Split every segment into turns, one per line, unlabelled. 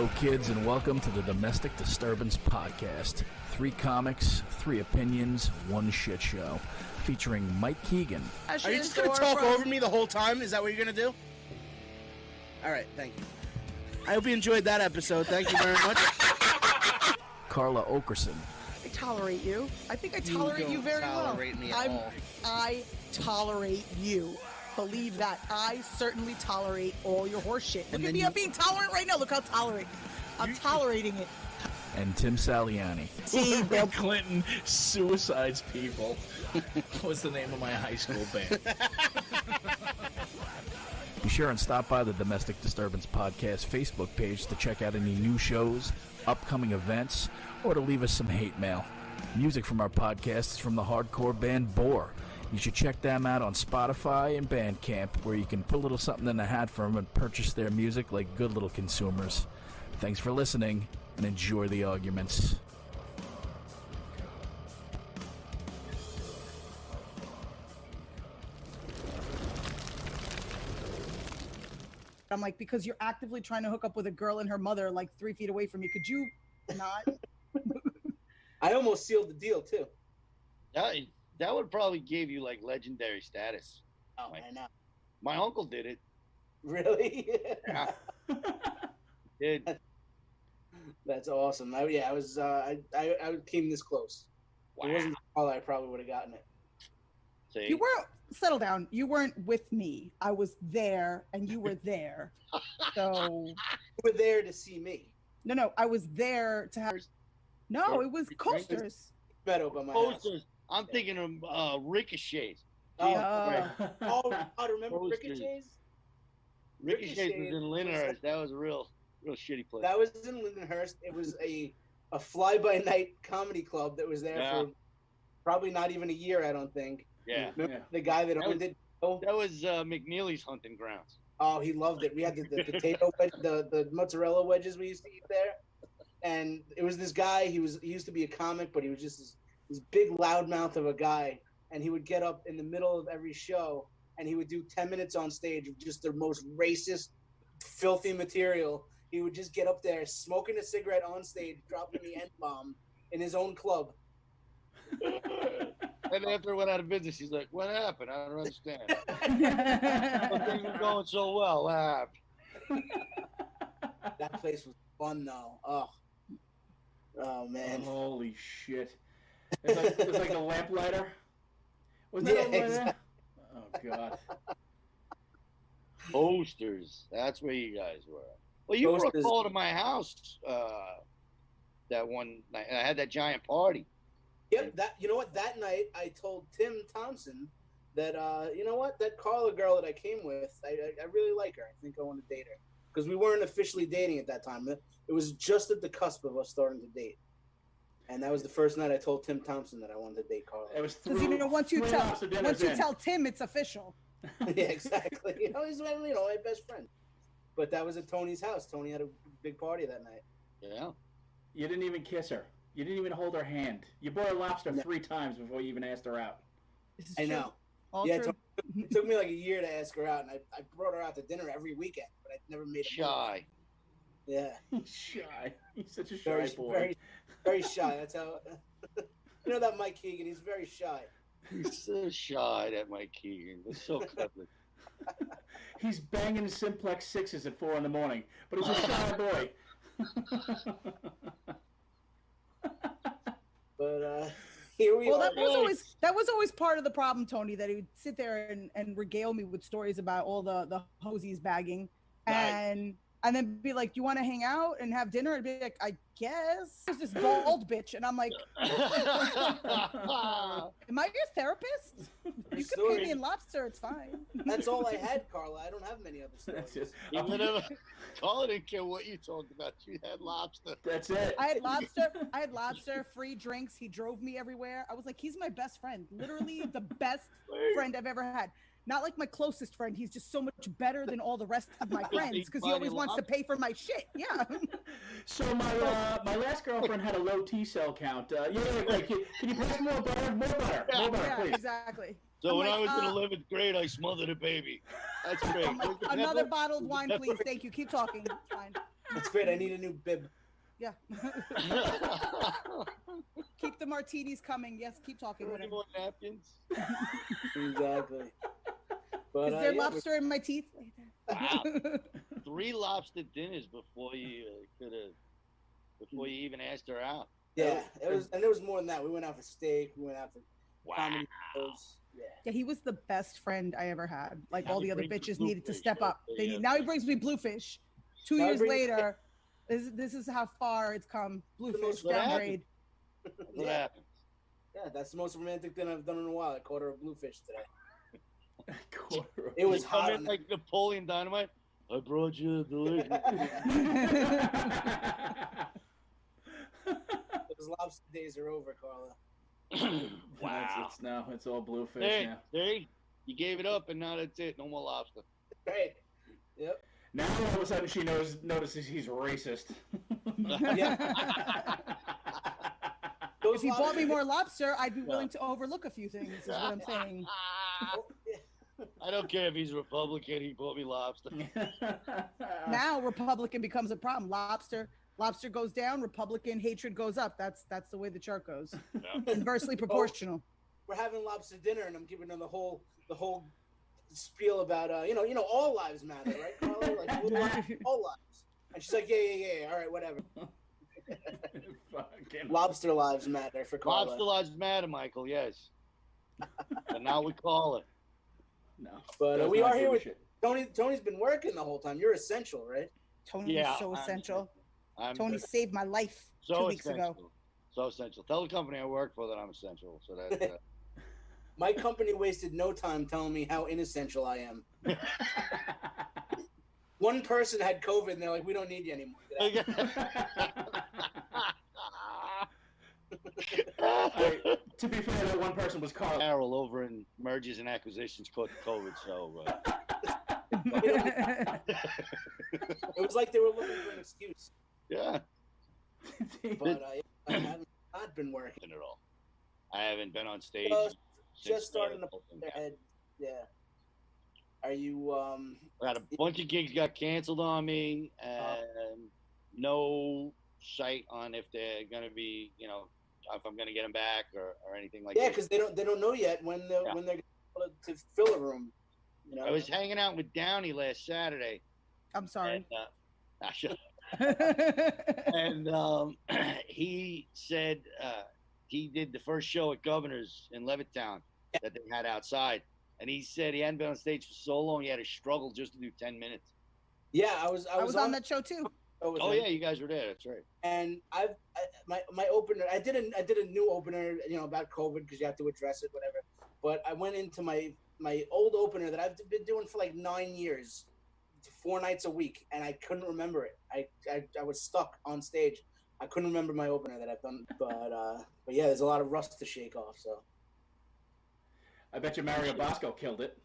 Hello, kids, and welcome to the Domestic Disturbance Podcast. 3 comics, 3 opinions, 1 shit show. Featuring Mike Keegan.
Are you just going to talk over me the whole time? Is that what you're going to do? All right, thank you. I hope you enjoyed that episode. Thank you very much.
Carla Oakerson.
I tolerate you. I think I tolerate you very well.
Tolerate me at all.
I tolerate you. Believe that. I certainly tolerate all your horse shit. Look at me, I'm being tolerant right now. Look how tolerant. I'm tolerating it.
And Tim Saliani.
See, Bill
Clinton suicides people. What's the name of my high school band?
Be sure and stop by the Domestic Disturbance Podcast Facebook page to check out any new shows, upcoming events, or to leave us some hate mail. Music from our podcast is from the hardcore band Bore. You should check them out on Spotify and Bandcamp, where you can put a little something in the hat for them and purchase their music like good little consumers. Thanks for listening, and enjoy the arguments.
I'm like, because you're actively trying to hook up with a girl and her mother like 3 feet away from you. Could you not?
I almost sealed the deal, too.
That would probably give you like legendary status.
Oh, I know.
My uncle did it.
Really?
Yeah. Did.
That's awesome. I came this close.
Wow.
If it wasn't all, I probably would have gotten it.
See?
You weren't, settle down. You weren't with me. I was there and you were there. So.
You were there to see me.
No, I was there to have. No, it was coasters.
Meadow by my
Posters.
house.
I'm thinking of ricochets.
Remember
Posters.
Ricochets?
Ricochets was in Lyndhurst. That was a real shitty place.
That was in Lyndhurst. It was a fly-by-night comedy club that was there for probably not even a year, I don't think.
Yeah.
Remember the guy that owned it?
That was McNeely's hunting grounds.
Oh, he loved it. We had the potato wedge, the mozzarella wedges we used to eat there. And it was this guy, he used to be a comic, but he was just this big loudmouth of a guy, and he would get up in the middle of every show and he would do 10 minutes on stage of just the most racist, filthy material. He would just get up there smoking a cigarette on stage, dropping the N-bomb in his own club.
And after it went out of business, he's like, "What happened? I don't understand. Things were going so well. What happened?"
That place was fun, though. Oh man.
Holy shit. It's like a lamplighter. Was that a lamplighter?
Exactly.
Oh, God.
Posters. That's where you guys were. Well, you were called to my house that one night, and I had that giant party.
Yep. You know what? That night, I told Tim Thompson that you know what? That Carla girl that I came with, I really like her. I think I want to date her because we weren't officially dating at that time. It was just at the cusp of us starting to date. And that was the first night I told Tim Thompson that I wanted to date Carla.
It was
because once you tell Tim, it's official.
Yeah, exactly. He's my best friend. But that was at Tony's house. Tony had a big party that night.
Yeah.
You didn't even kiss her. You didn't even hold her hand. You bought her lobster 3 times before you even asked her out.
I know. It took me like a year to ask her out, and I brought her out to dinner every weekend, but I never made it.
Shy.
Yeah.
He's shy. He's such a shy boy.
Very, very shy. That's how. You know that Mike Keegan? He's very shy.
He's so shy, that Mike Keegan. He's so clever.
He's banging simplex 6s at 4 a.m, but he's a shy boy.
But here we are.
That was always part of the problem, Tony, that he would sit there and regale me with stories about all the hosies bagging.
Right.
And then be like, "Do you want to hang out and have dinner?" And be like, "I guess." There's this bald bitch, and I'm like, "Am I your therapist? You can pay me in lobster. It's fine."
That's all I had, Carla. I don't have many other stories.
Carla didn't care what you talked about. She had lobster.
That's it.
I had lobster, free drinks. He drove me everywhere. I was like, he's my best friend. Literally the best friend I've ever had. Not like my closest friend. He's just so much better than all the rest of my friends because he always wants to pay for my shit. Yeah.
So my last girlfriend had a low T-cell count. Can you pass more butter? More butter. More butter,
yeah,
please.
Exactly.
So when I was in 11th grade, I smothered a baby. That's great.
Another bottled wine, please. Thank you. Keep talking. It's fine.
That's great. I need a new bib.
Yeah. Keep the martinis coming. Yes, keep talking.
Any more napkins?
Exactly. But,
Is there
yeah,
lobster in my teeth?
Wow. 3 lobster dinners before you before you even asked her out.
Yeah, there was more than that. We went out for steak. We went out for comedy shows. Yeah.
Yeah, he was the best friend I ever had. Like
Now
all
he
the other
brings
bitches
the
needed to
bluefish,
step
right?
up.
Yeah.
Now he brings me bluefish. 2
Now he
years
brings-
later, this is how far it's come. Bluefish
What
downgrade.
What
Yeah.
happened?
Yeah, that's the most romantic thing I've done in a while. I caught her a bluefish today.
Quarter.
It was
You come
hot.
in like Napoleon Dynamite. I brought you a delicious.
Those lobster days are over, Carla.
Wow.
It's all bluefish
Hey,
now.
see? You gave it up, and now that's it. No more lobster.
Right. Yep.
Now all of a sudden she notices he's racist.
Yeah.
If he bought me more lobster, I'd be willing to overlook a few things, is what I'm saying.
I don't care if he's a Republican. He bought me lobster.
Now Republican becomes a problem. Lobster goes down, Republican hatred goes up. That's the way the chart goes.
Yeah.
Inversely proportional.
We're having lobster dinner, and I'm giving her the whole spiel about all lives matter, right, Carla? Like all lives. And she's like, yeah, all right, whatever. Lobster lives matter for Carla.
Lobster lives matter, Michael. Yes. And now we call it.
No.
But we are here with Tony. Tony's been working the whole time. You're essential, right?
Tony is so essential. Tony
very-
saved my life
so
2 weeks
essential.
ago.
So essential. Tell the company I work for that I'm essential. So that.
My company wasted no time telling me how inessential I am. One person had COVID, and they're like, "We don't need you anymore."
To be fair, that one person was Carla.
Carol over in mergers and acquisitions caught COVID, so.
It was like they were looking for an excuse.
Yeah.
But I haven't not been working
At all. I haven't been on stage.
just starting to put their head. Yeah. Are you?
I got a bunch of gigs got canceled on me, and no sight on if they're gonna be, if I'm gonna get them back or anything like that.
Yeah, because they don't know yet when they're going to fill a room.
I was hanging out with Downey last Saturday.
I'm sorry.
And he said he did the first show at Governor's in Levittown that they had outside. And he said he hadn't been on stage for so long, he had to struggle just to do 10 minutes.
Yeah, I was
on that show too.
Oh yeah, you guys were there. That's right.
And my opener, I did a new opener, about COVID because you have to address it, whatever. But I went into my old opener that I've been doing for like 9 years, 4 nights a week, and I couldn't remember it. I was stuck on stage. I couldn't remember my opener that I've done. But yeah, there's a lot of rust to shake off. So
I bet you Mario Bosco killed it.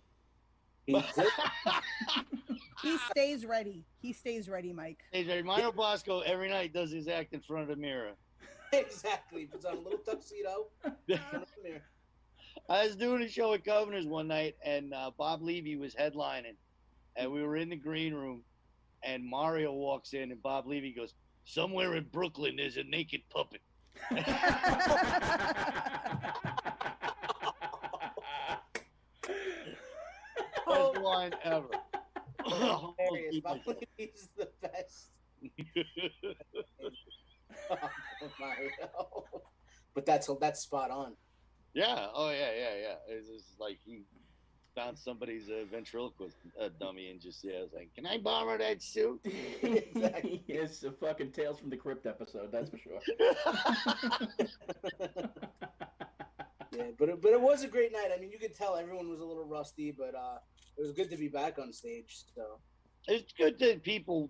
he did.
He stays ready. He stays ready, Mike.
Hey, Mario Bosco every night does his act in front of the mirror.
Exactly. Puts on a little tuxedo in front of the mirror.
I was doing a show at Governor's one night, and Bob Levy was headlining, and we were in the green room, and Mario walks in, and Bob Levy goes, "Somewhere in Brooklyn, there's a naked puppet." Best line ever.
Hilarious. Bob Levy's the best. Oh, Mario. But that's spot on.
Yeah. Oh, yeah. It's just like he found somebody's ventriloquist dummy and just was like, "Can I borrow that suit?"
Exactly.
It's a fucking Tales from the Crypt episode, that's for sure.
Yeah, but it was a great night. I mean, you could tell everyone was a little rusty, but it was good to be back on stage. So
It's good that people,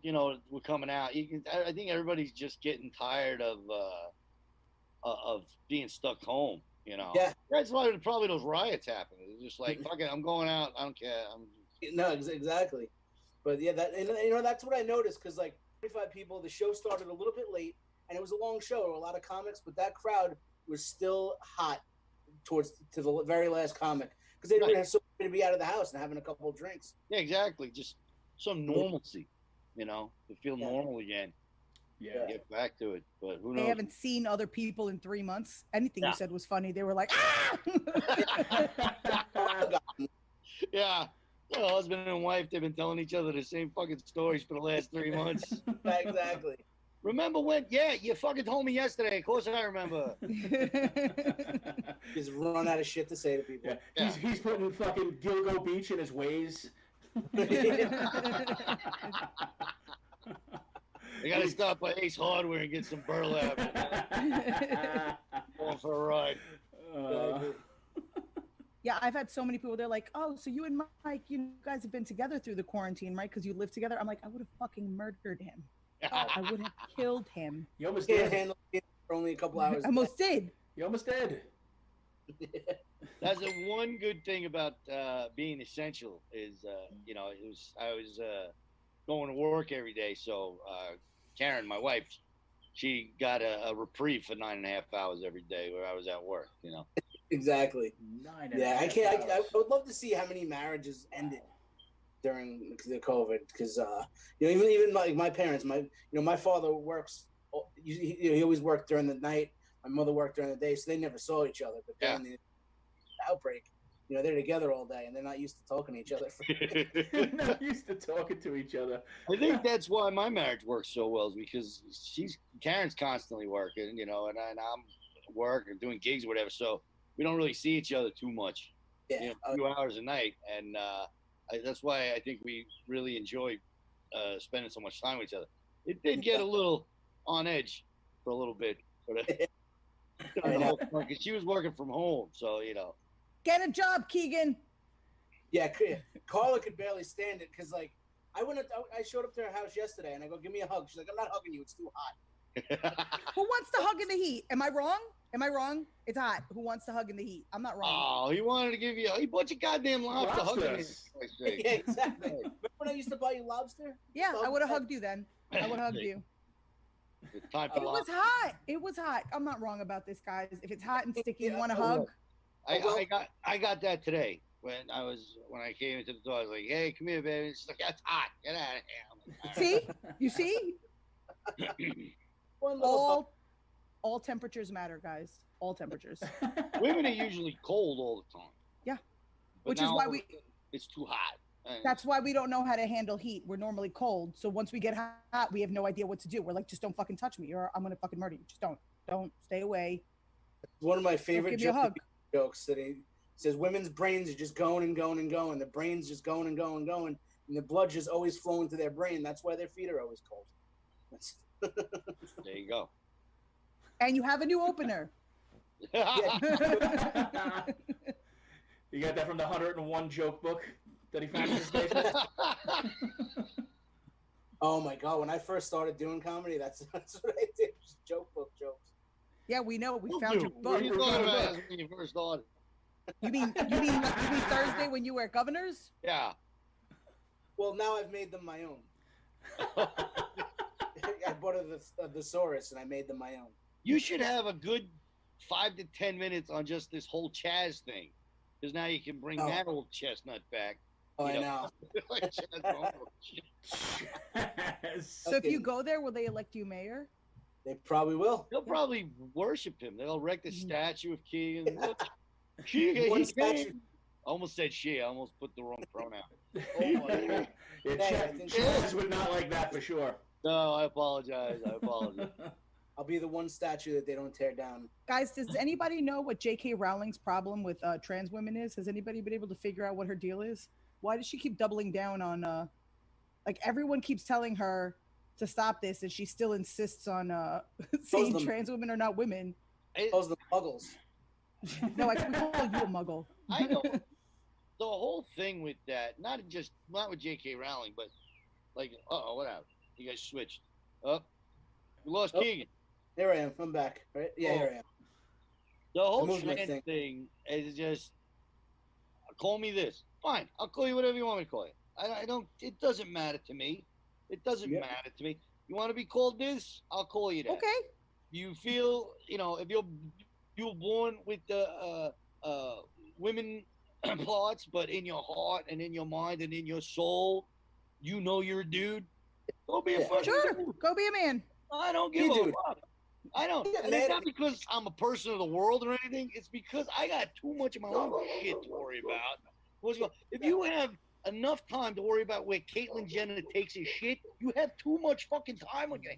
were coming out. I think everybody's just getting tired of being stuck home.
Yeah.
That's why probably those riots happen. It's just like, fuck it, I'm going out. I don't care.
no, exactly. But yeah, that's what I noticed because like 25 people. The show started a little bit late, and it was a long show, a lot of comics, but that crowd was still hot to the very last comic because they were so happy to be out of the house and having a couple of drinks.
Yeah, exactly. Just some normalcy. to feel normal again.
Yeah.
Get back to it. But who
They
knows?
haven't seen other people in 3 months. Anything
Yeah.
you said was funny. They were like, ah!
Yeah. Husband and wife, they've been telling each other the same fucking stories for the last 3 months.
Exactly.
Remember when? Yeah, you fucking told me yesterday. Of course I remember.
Just run out of shit to say to people.
Yeah. He's putting fucking Gilgo Beach in his ways.
I gotta stop by Ace Hardware and get some burlap. Going for a ride.
Yeah, I've had so many people. They're like, "Oh, so you and Mike, you guys have been together through the quarantine, right? Because you live together." I'm like, I would have fucking murdered him. I would have killed him.
You almost
Can't
did.
handle it for only a couple hours.
I almost did.
You almost did.
That's the one good thing about being essential is, I was going to work every day. So Karen, my wife, she got a reprieve for 9.5 hours every day where I was at work.
Exactly.
9.5
Yeah, I can't. I
hours.
would love to see how many marriages ended during the COVID, because even like my parents, my father works. He always worked during the night. My mother worked during the day, so they never saw each other. But during the outbreak, they're together all day, and they're not used to talking to each other.
Not used to talking to each other.
I think that's why my marriage works so well, is because Karen's constantly working, and I'm at work or doing gigs or whatever, so we don't really see each other too much.
Yeah,
a few hours a night, and that's why I think we really enjoy spending so much time with each other. It did get a little on edge for a little bit, because she was working from home, so
Get a job, Keegan.
Yeah, Carla could barely stand it, because like I showed up to her house yesterday, and I go, "Give me a hug." She's like, "I'm not hugging you. It's too hot."
Who wants to hug in the heat? Am I wrong? It's hot. Who wants to hug in the heat? I'm not wrong.
Oh, he wanted to give you. He bought you goddamn lobster. Hugging
Yeah, exactly. Remember when I used to buy you lobster?
Yeah, I would have hugged you then. I would have hugged you.
It's time for
It was
lobster.
hot. It was hot. I'm not wrong about this, guys. If it's hot and sticky, you want a hug?
I got that today when I came into the door. I was like, "Hey, come here, baby." She's like, "That's hot. Get out of here." I'm like, "All right."
See? You see?
One little hug.
All temperatures matter, guys. All temperatures.
Women are usually cold all the time.
Yeah.
But
Which is
now
why
it's too hot. And
that's why we don't know how to handle heat. We're normally cold. So once we get hot, we have no idea what to do. We're like, just don't fucking touch me or I'm going to fucking murder you. Just don't. Don't. Stay away.
One of my favorite
Give me a hug.
jokes that he says, women's brains are just going and going and going. The brain's just going and going and going. And the blood just always flowing to their brain. That's why their feet are always cold.
there you go.
And you have a new opener.
Yeah.
You got that from the 101 joke book that he found in his basement?
Oh my God. When I first started doing comedy, that's what I did. Just joke book jokes.
Yeah, we know. We
We'll
found
do.
your
What
book.
are you talking about when you first started?
You mean Thursday when you were at Governor's?
Yeah.
Well, now I've made them my own. I bought a thesaurus and I made them my own.
You should have a good 5 to 10 minutes on just this whole Chaz thing, because now you can bring that old chestnut back.
Oh, I know.
So if you go there, will they elect you mayor?
They probably will.
They'll probably worship him. They'll erect a statue of Keegan. Look, Keegan,
One
he
statue.
came. I almost said she. I almost put the wrong pronoun.
Oh my God.
Yeah,
Yeah, I think
Chaz would not like that for sure.
No, I apologize.
I'll be the one statue that they don't tear down.
Guys, does anybody know what J.K. Rowling's problem with trans women is? Has anybody been able to figure out what her deal is? Why does she keep doubling down on, like everyone keeps telling her to stop this and she still insists on saying trans women are not women?
Those are the muggles.
No, we call you a muggle.
I know. The whole thing with that, not with J.K. Rowling, but like, what happened? You guys switched. We lost Keegan.
Here I am. I'm back. Right? Yeah, here I am.
The whole
moved my
trans
thing.
thing is just, call me this. Fine, I'll call you whatever you want me to call you. I don't. It doesn't matter to me. It doesn't matter to me. You want to be called this? I'll call you that.
Okay.
You feel, if you were born with the women parts, but in your heart and in your mind and in your soul, you're a dude. Go be a fucking
Sure,
dude.
go be a man.
I don't give
You
a
do.
fuck. I don't.
Yeah,
And
man.
it's not because I'm a person of the world or anything. It's because I got too much of my own shit to worry about. If you have enough time to worry about where Caitlyn Jenner takes his shit, you have too much fucking time on your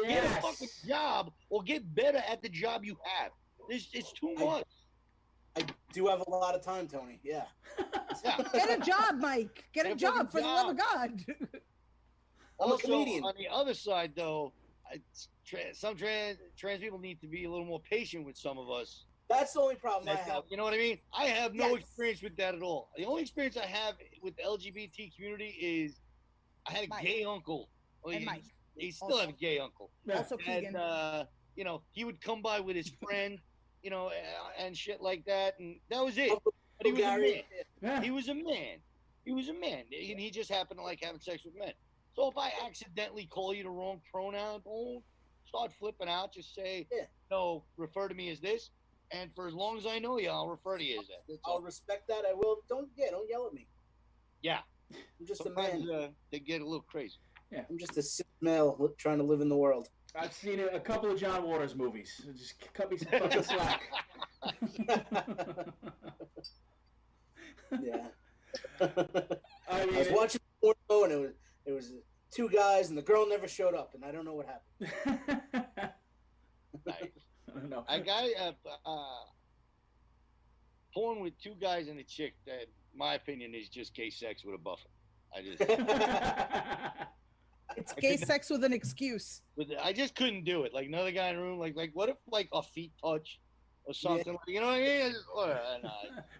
hands. Get a fucking job or get better at the job you have. It's too much.
I do have a lot of time, Tony. Yeah.
Yeah.
Get a job, Mike. Get a
Get a
job,
fucking
for the love of
job.
God.
I'm a
Also,
comedian.
on the other side, though, some trans people need to be a little more patient with some of us.
That's the only problem I have.
You know what I mean? I have no
Yes.
experience with that at all. The only experience I have with the LGBT community is I had a
Mike.
gay uncle. Well,
And Mike.
he still
Also.
have a gay uncle.
Also, Keegan.
And, you know, he would come by with his friend, you know, and shit like that. And that was it. But he was a man.
Gary.
Yeah.
He was a man. He was a man. And he just happened to like having sex with men. So if I accidentally call you the wrong pronoun, don't start flipping out. Just say,
Yeah.
no, refer to me as this. And for as long as I know you, I'll refer to you as that. That's
I'll
all.
respect that. I will. Don't yell at me.
Yeah.
I'm just a
Sometimes
man.
they get a little crazy.
I'm just a cis male trying to live in the world.
I've seen a couple of John Waters movies. Just cut me some fucking slack.
Yeah.
I mean,
I was watching porno and it was two guys and the girl never showed up and I don't know what happened.
Nice.
I don't know.
I got porn with two guys and a chick that, my opinion, is just gay sex with a buffer. I just,
It's gay sex with an excuse.
I just couldn't do it. Like another guy in the room, like what if like our feet touch or something?
Yeah.
You know what I mean? I just, no.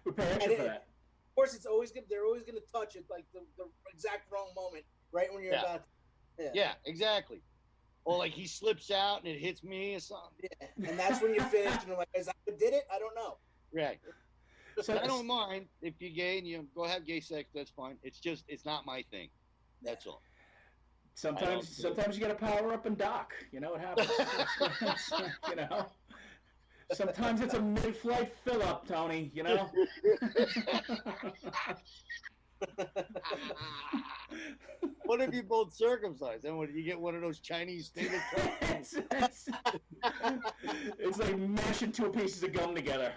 We pay extra for that.
Of course, it's always good. They're always going to touch it like the exact wrong moment, right when you're
Yeah.
about.
Yeah, exactly. Or like he slips out and it hits me or something.
Yeah, and that's when you finish and you're like, "Is that what did it? I don't know."
Right.
So
I don't mind if you're gay and you go have gay sex. That's fine. It's just it's not my thing. That's all.
sometimes you gotta power up and dock. You know what happens. You know. Sometimes it's a mid-flight fill-up, Tony. You know.
What if you both circumcised? Then what, you get one of those Chinese things?
It's like mashing two pieces of gum together.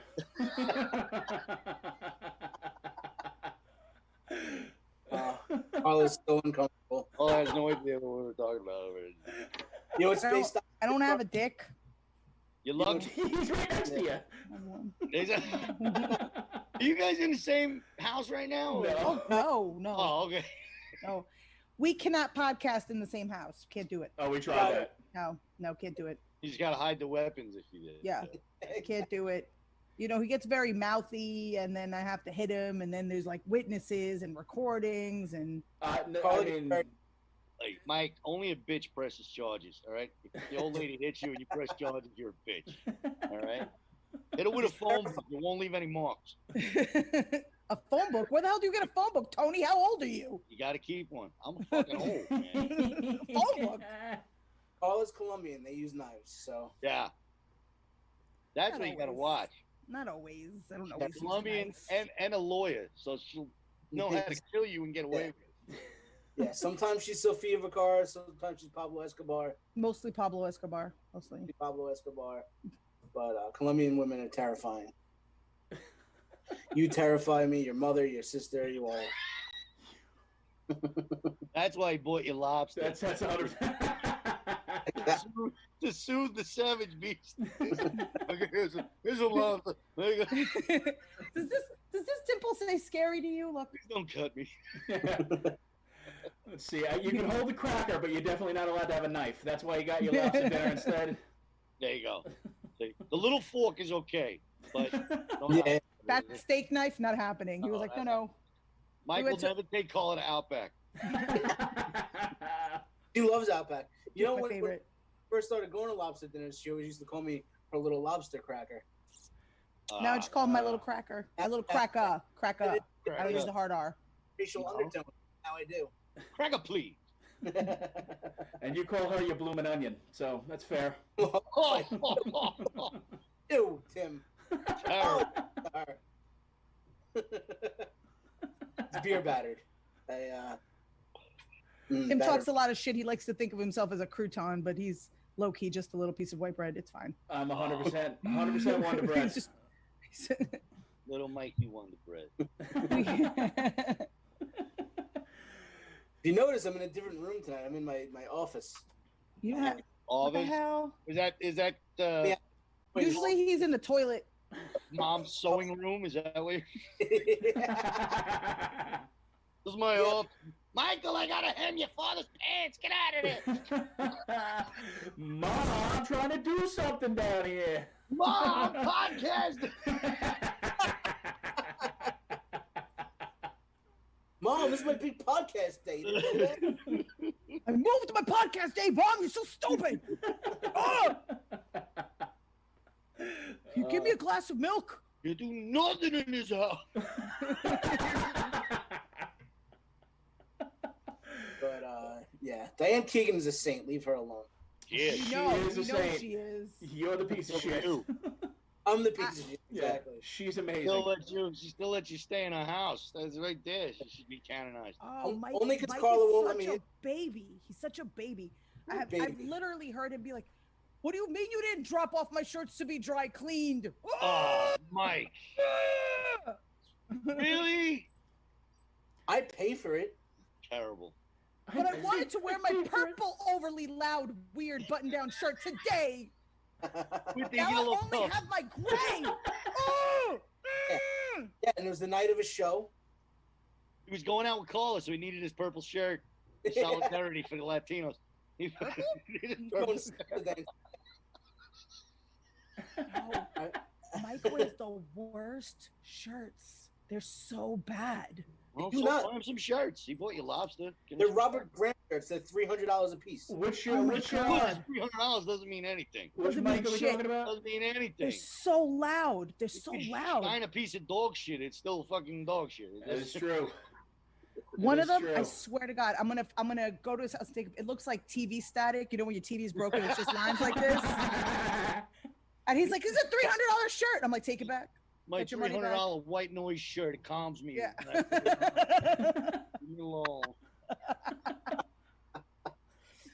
Carla's so uncomfortable.
Oh, I have no idea what we were talking about over there.
You know what's
I don't,
based on?
I don't have a dick.
You lucky.
He's right next to you.
Are you guys in the same house right now?
No.
Oh, no.
Oh, okay.
No. We cannot podcast in the same house. Can't do it.
Oh, we tried that.
No, can't do it.
You just gotta hide the weapons if you did.
Yeah. Can't do it. You know, he gets very mouthy, and then I have to hit him, and then there's like witnesses and recordings, and
No,
Carla
I mean,
Like, Mike, only a bitch presses charges, all right? If the old lady hits you and you press charges, you're a bitch, all right? Hit her with a phone book. You won't leave any marks.
a phone book. Where the hell do you get a phone book, Tony? How old are you?
You gotta keep one. I'm fucking old, man.
Phone book.
Carla's Colombian. They use knives, so.
Yeah. That's
Not
what you gotta
always.
watch.
Not always. I don't know.
A Colombian and a lawyer, so she'll know how to kill you and get away with it.
Yeah, sometimes she's Sofia Vergara, sometimes she's Pablo Escobar.
Mostly Pablo Escobar. Mostly.
Pablo Escobar. But Colombian women are terrifying. You terrify me, your mother, your sister, you all.
That's why he bought you lobster.
that's 100%.
To soothe the savage beast. Okay, here's a lobster. There you go.
Does this dimple say scary to you? Look.
Please don't cut me.
Let's see. You can hold the cracker, but you're definitely not allowed to have a knife. That's why you got your lobster dinner instead.
There you go. See, the little fork is okay, but don't
Yeah.
That steak knife, not happening. He was like, no.
Mike will never take Carla to Outback.
She loves Outback. You know
My
when I
favorite.
first started going to lobster dinners, she always used to call me her little lobster cracker.
Now I just call him my little cracker. My little cracker. Cracker. I don't
Cracker.
use the hard R.
Racial undertone. How I do.
Cracker, please.
And you call her your bloomin' onion, so that's fair.
Ew, Tim.
Terrible.
It's beer battered.
Tim talks a lot of shit. He likes to think of himself as a crouton, but he's low key just a little piece of white bread. It's fine.
I'm 100% Wonder Bread.
Little Mikey Wonder Bread.
If you notice, I'm in a different room tonight. I'm in my office.
Yeah. What the hell?
Is that
Yeah.
Usually he's in the toilet.
mom's sewing room? Is that what This is my office. Michael, I gotta hem your father's pants. Get out of there.
Mom, I'm trying to do something down here.
Mom, podcast.
Mom, this is my big podcast day.
I moved to my podcast day, Mom. You're so stupid. Oh! You give me a glass of milk.
You do nothing in this house.
But yeah, Diane Keegan is a saint. Leave her alone.
Yeah,
She is a saint.
She is.
You're the piece of shit.
I'm the piece of shit. Exactly.
Yeah, she's amazing.
She still lets you stay in her house. That's right there. She should be canonized.
Oh, Mike,
Only 'cause
Mike
Carla
is
won't let
such
me
a
in.
baby. He's such a baby. I've
Baby.
literally heard him be like, "What do you mean you didn't drop off my shirts to be dry cleaned?"
Oh, Mike. Really?
I pay for it.
Terrible.
But I wanted to wear my purple, overly loud, weird button-down shirt today.
With the
Now I
yellow
only
puff.
have my gray. Oh!
Yeah, and it was the night of a show.
He was going out with Carla, so he needed his purple shirt. In solidarity for the Latinos. He needed purple shirt.
No, Mike wears the worst shirts. They're so bad.
Well,
Do
so
not.
buy him some shirts. He bought you lobster. Give him
They're
some
Robert Grant shirts. They're $300 a piece.
Which
Oh my
which
God.
$300 doesn't mean anything.
which
Doesn't
mic
mean
are we
shit.
talking about?
Doesn't mean
They're
anything.
so loud. They're so
If you
loud.
shine a piece of dog shit, it's still fucking dog shit.
That is true.
One of
That
them,
is
I
true.
swear to God, I'm gonna go to his house and take. It looks like TV static. You know when your TV is broken, it's just lines like this. And he's like, "This is a $300 shirt." I'm like, "Take it back."
My
Get your money back.
$300 white noise shirt, it calms me.
Yeah.
Leave me alone.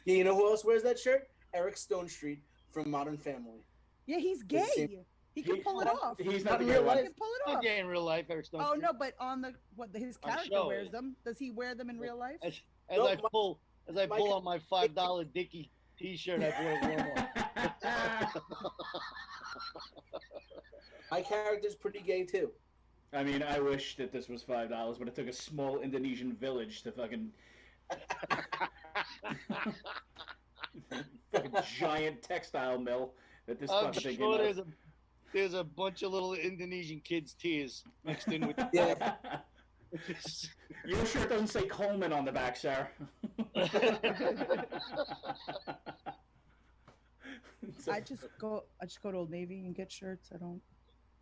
Yeah, you know who else wears that shirt? Eric Stone Street from Modern Family.
Yeah, he's gay. He can pull it off.
He's
Not
not the
in
gay
real
one.
He can pull it
Not
off.
gay in real life, Eric Stone.
Oh no, but on the his
On
character
show,
wears
yeah.
them. Does he wear them in real life?
As
No,
I pull
Mike-
on my $5 Dickie T-shirt I bought at Walmart.
My character's pretty gay too.
I mean, I wish that this was $5, but it took a small Indonesian village to fucking giant textile mill that this
I'm
fucking thing
sure
came out.
there's a bunch of little Indonesian kids' tears mixed in with
Yeah.
Your shirt doesn't say Coleman on the back, Sarah.
I just go to Old Navy and get shirts. I don't.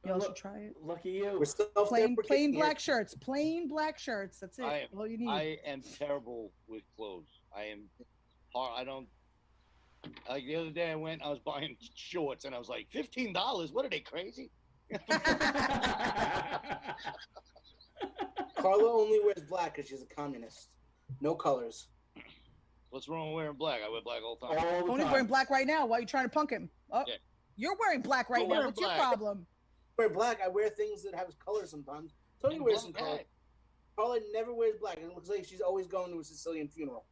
Y'all should try it.
Lucky you.
We're still
Plain black shirts. Plain black shirts. That's it. All you need.
I am terrible with clothes. I don't. Like the other day, I was buying shorts, and I was like, $15? What are they, crazy?
Carla only wears black because she's a communist. No colors.
What's wrong with wearing black? I wear black all the time.
All the
Tony's
time.
wearing black right now. Why are you trying to punk him? Oh,
Yeah.
you're wearing black right
I'm
now.
wearing
What's
black.
your problem?
I wear black. I wear things that have colors sometimes. Tony wears some color. Carla never wears black, and it looks like she's always going to a Sicilian funeral.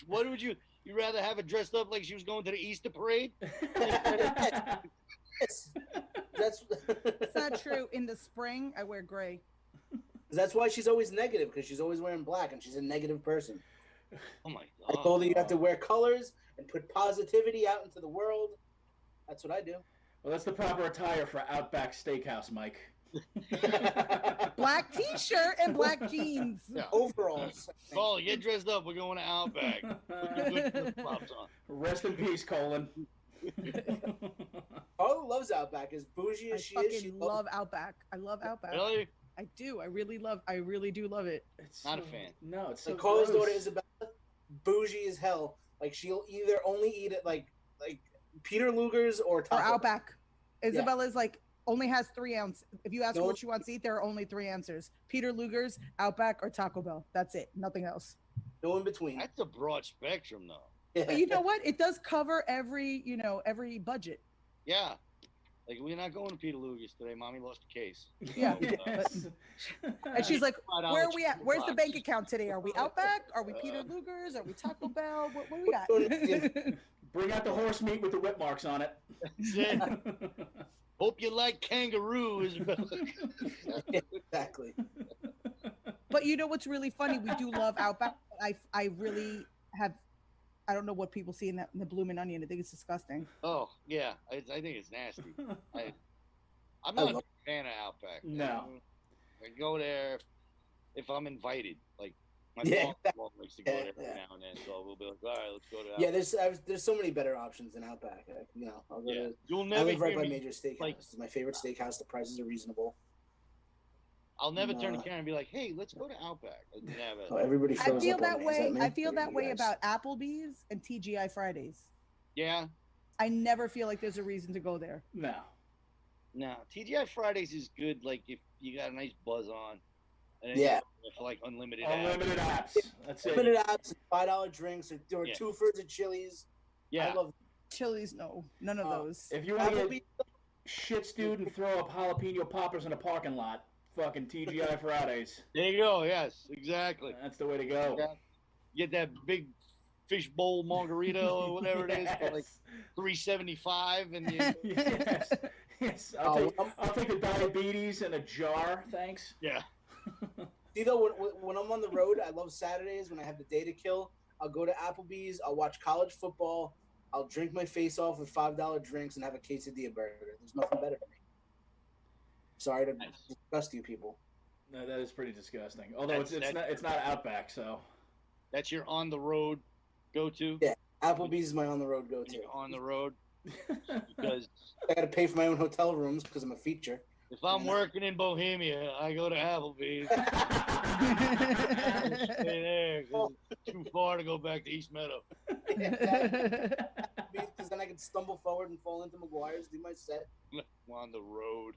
What would you rather have it dressed up like she was going to the Easter parade?
Yes. That's
It's not true. In the spring, I wear gray.
that's why she's always negative, because she's always wearing black, and she's a negative person.
Oh my
I
god!
told her you have to wear colors and put positivity out into the world. That's what I do.
Well, that's the proper attire for Outback Steakhouse, Mike.
Black T-shirt and black jeans.
Yeah.
Overalls.
Carla, get dressed up. We're going to Outback. Good flip-flops on.
Rest in peace, Colin.
Carla loves Outback. As bougie
I
as she is, she
fucking
loves
love Outback. I love Outback.
Really?
I do. I really do love it.
It's
Not a
so-
fan.
No, it's so
Like Carla's
gross.
daughter Isabella, bougie as hell. Like she'll either only eat at like Peter Luger's or
Or
Taco Bell.
Outback. Isabella's like only has 3 ounces. If you ask her
No.
what she wants to eat, there are only 3 answers: Peter Luger's, Outback, or Taco Bell. That's it. Nothing else.
No in between.
That's a broad spectrum, though.
Yeah.
But you know what? It does cover every budget.
Yeah. Like, we're not going to Peter Luger's today. Mommy lost a case.
Yeah.
Yes.
And she's like,
$5
where are we at? Where's the
box.
bank account today? Are we Outback? Are we Peter Luger's? Are we Taco Bell? What do we got?
Bring out the horse meat with the whip marks on it.
That's it. Hope you like kangaroo, Isabella.
Exactly.
But you know what's really funny? We do love Outback. I really have. I don't know what people see in the Bloomin' Onion. I think it's disgusting.
Oh, yeah. I think it's nasty. I'm not a big fan of Outback.
No.
I go there if I'm invited. Like, my
Yeah.
mom likes to go there every now and then, so we'll be like, all right, let's go to Outback.
Yeah, there's so many better options than Outback. I'll go to.
You'll
I
never
live right
hear
by
me,
Major Steakhouse.
like-
It's my favorite steakhouse. The prices are reasonable.
I'll never turn
Nah.
to Karen and be like, hey, let's go to Outback. Never.
Oh, everybody
I
throws
feel
up
that
on me. Is
way.
me?
I feel that
You
way
guys?
about Applebee's and TGI Fridays.
Yeah.
I never feel like there's a reason to go there.
No.
No. TGI Fridays is good, like, if you got a nice buzz on. And then
Yeah.
you go for, like, unlimited apps.
Unlimited apps. That's it.
Limited apps, $5 drinks, or
Yeah.
2 for at Chili's.
Yeah.
I love
Chili's, no, none of those.
If you want to
Applebee's.
get shit stewed and throw up jalapeno poppers in a parking lot, fucking TGI Fridays.
There you go. Yes, exactly.
That's the way to go.
Yeah. Get that big fish bowl margarita or whatever it is for like $3.75, and you,
Yes. Yes. I'll take the diabetes in a jar, thanks.
yeah.
See though, when I'm on the road, I love Saturdays when I have the day to kill. I'll go to Applebee's. I'll watch college football. I'll drink my face off with $5 drinks and have a quesadilla burger. There's nothing better for me. Sorry to disgust you people.
No, that is pretty disgusting. Although
That's-
it's not Outback, so.
That's your on the road go to.
Yeah. Applebee's is my on the road go to.
You're on the road because
I got to pay for my own hotel rooms because I'm a feature.
if I'm working in Bohemia, I go to Applebee's. Stay there 'cause it's too far to go back to East Meadow.
Because then I can stumble forward and fall into McGuire's, do my set.
I'm on the road.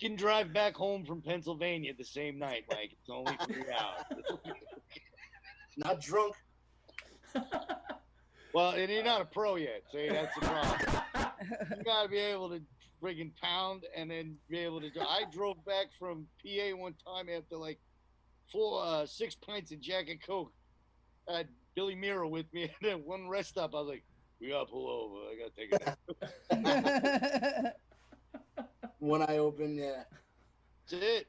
You can drive back home from Pennsylvania the same night, Mike. It's only 3 hours.
Not drunk.
Well, and you're not a pro yet, so that's the problem. You gotta be able to friggin' pound and then be able to. I drove back from PA one time after like 6 pints of Jack and Coke. I had Billy Mira with me, and then one rest stop, I was like, "We gotta pull over. I gotta take a nap."
One eye open, yeah.
That's it.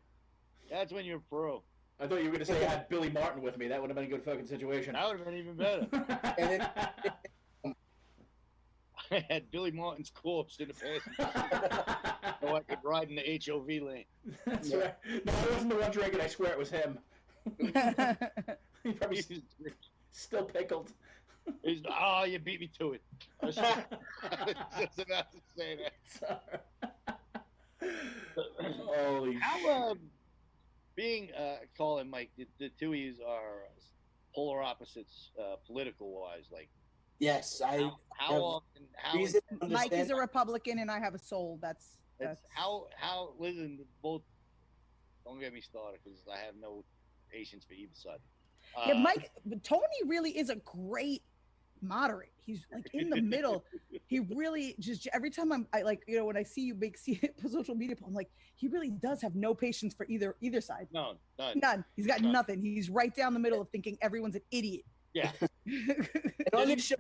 That's when you're a pro.
I thought you were going to say I had Billy Martin with me. That would have been a good fucking situation.
That would have been even better.
And then,
I had Billy Martin's corpse in the passenger seat so I could ride in the HOV lane.
That's right. No, it wasn't the one drinking. I swear it was him. He probably still pickled.
Oh, you beat me to it. I was just about to say that.
Holy
How, being, Colin, Mike, the two of you are polar opposites, political-wise. Like,
yes,
how
have
often, how,
reason to
Mike is
understand-
a Republican and I have a soul. That's
how, listen, both, don't get me started because I have no patience for either side.
yeah. Mike, Tony really is a great moderate. He's like in the middle. He really just every time I like, when I see you see it on social media, I'm like, he really does have no patience for either side.
None.
None. He's got
None.
nothing. He's right down the middle of thinking everyone's an idiot.
Yeah.
And on this show,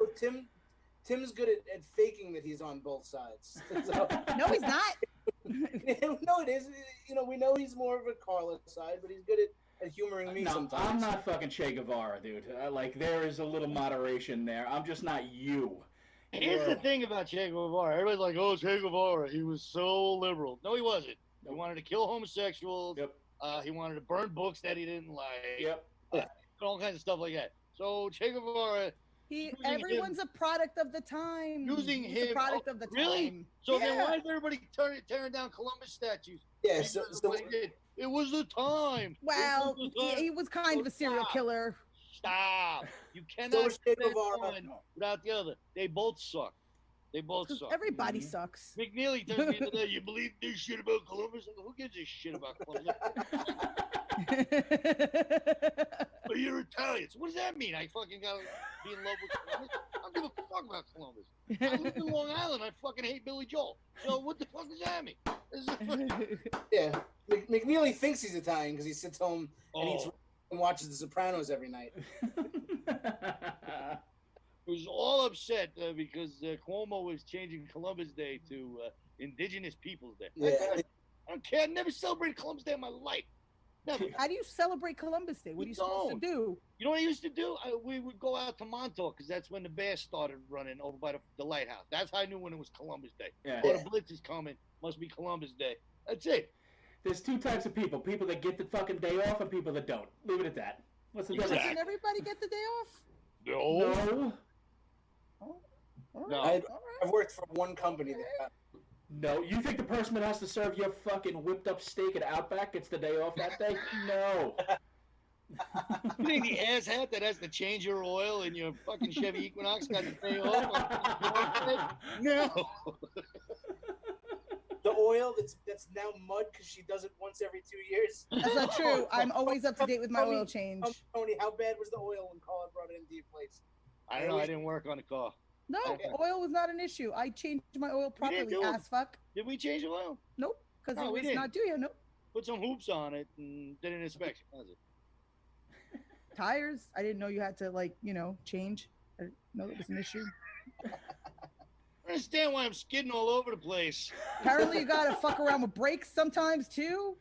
Tim's good at faking that he's on both sides. So,
No, he's not.
no, it is. We know he's more of a Carla side, but he's good at humoring me
No,
sometimes.
I'm not fucking Che Guevara, dude. There is a little moderation there. I'm just not you.
Here's the thing about Che Guevara. Everybody's like, oh, Che Guevara, he was so liberal. No, he wasn't. He wanted to kill homosexuals.
Yep.
He wanted to burn books that he didn't like.
Yep.
All kinds of stuff like that. So Che Guevara,
Everyone's a product of the time.
Using
He's a
him-
product of the time.
really? So then
Yeah.
why is everybody tearing down Columbus statues?
Yeah,
Because
so
of what he did. It was the time.
Well,
It was the time.
he was kind of a serial
Stop.
killer.
Stop. You
So
cannot
was Che
say
Guevara.
one without the other. They both suck. They both
Because
suck.
everybody sucks.
McNeely tells me today, you believe this shit about Columbus? I go, who gives a shit about Columbus? But you're Italian. So what does that mean? I fucking gotta be in love with Columbus? I don't give a fuck about Columbus. I live in Long Island. I fucking hate Billy Joel. So what the fuck does that mean?
Yeah, McNeely thinks he's Italian because he sits home and eats and watches The Sopranos every night.
He was all upset because Cuomo was changing Columbus Day to Indigenous Peoples Day.
Yeah.
I don't care. I never celebrated Columbus Day in my life. Never.
How do you celebrate Columbus Day? What are you supposed to do?
You know what I used to do? We would go out to Montauk because that's when the Bears started running over by the lighthouse. That's how I knew when it was Columbus Day.
Yeah.
Oh, the Blitz is coming. Must be Columbus Day. That's it.
There's two types of people: people that get the fucking day off and people that don't. Leave it at that. What's the difference?
Doesn't everybody get the day off?
No. No.
I've worked for one company that.
No, you think the person that has to serve your fucking whipped up steak at Outback gets the day off that day? No.
You think the asshat that has to change your oil in your fucking Chevy Equinox got the day off? No.
The oil that's now mud because she does it once every 2 years.
That's not true. I'm always up to date with my oil change.
Tony, how bad was the oil when Carla brought it into your place?
I don't know. I didn't work on the car.
No, oil was not an issue. I changed my oil properly, ass fuck.
Did we change the oil?
Nope, because
No,
it
we
was
didn't.
not due yet. Nope.
Put some hoops on it and did an inspection. That was it.
Tires, I didn't know you had to, like, change. I didn't know that was an issue.
I don't understand why I'm skidding all over the place.
Apparently you gotta fuck around with brakes sometimes, too.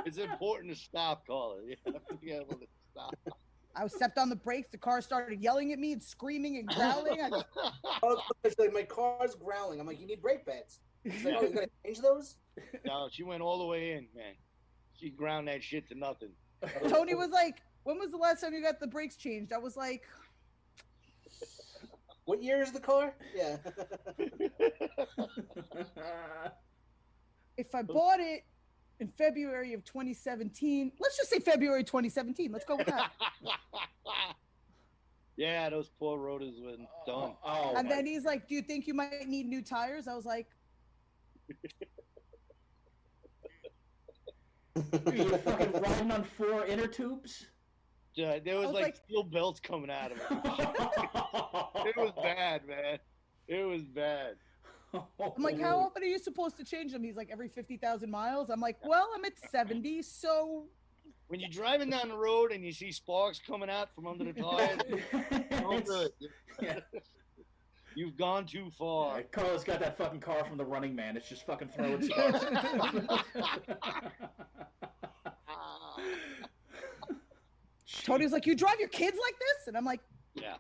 It's important to stop, Carla. You have to be able to stop.
I stepped on the brakes. The car started yelling at me and screaming and growling.
It's like, my car's growling. I'm like, you need brake pads. She's like, oh, you gotta change those?
No, she went all the way in, man. She ground that shit to nothing.
Tony was like, when was the last time you got the brakes changed? I was like,
what year is the car? Yeah.
If I bought it in February of 2017, let's just say February 2017. Let's go with that.
Yeah, those poor rotors went done.
And then he's like, do you think you might need new tires? I was like,
You're fucking riding on 4 inner tubes?
Yeah, there was like steel belts coming out of it. It was bad, man. It was bad.
I'm like, how often are you supposed to change them? He's like, every 50,000 miles. I'm like, well, I'm at 70, so.
When you're driving down the road and you see sparks coming out from under the tires, no good.
Yeah.
You've gone too far.
Yeah, Carla's got that fucking car from The Running Man. It's just fucking throwing sparks.
Tony was like, you drive your kids like this? And I'm like,
yeah.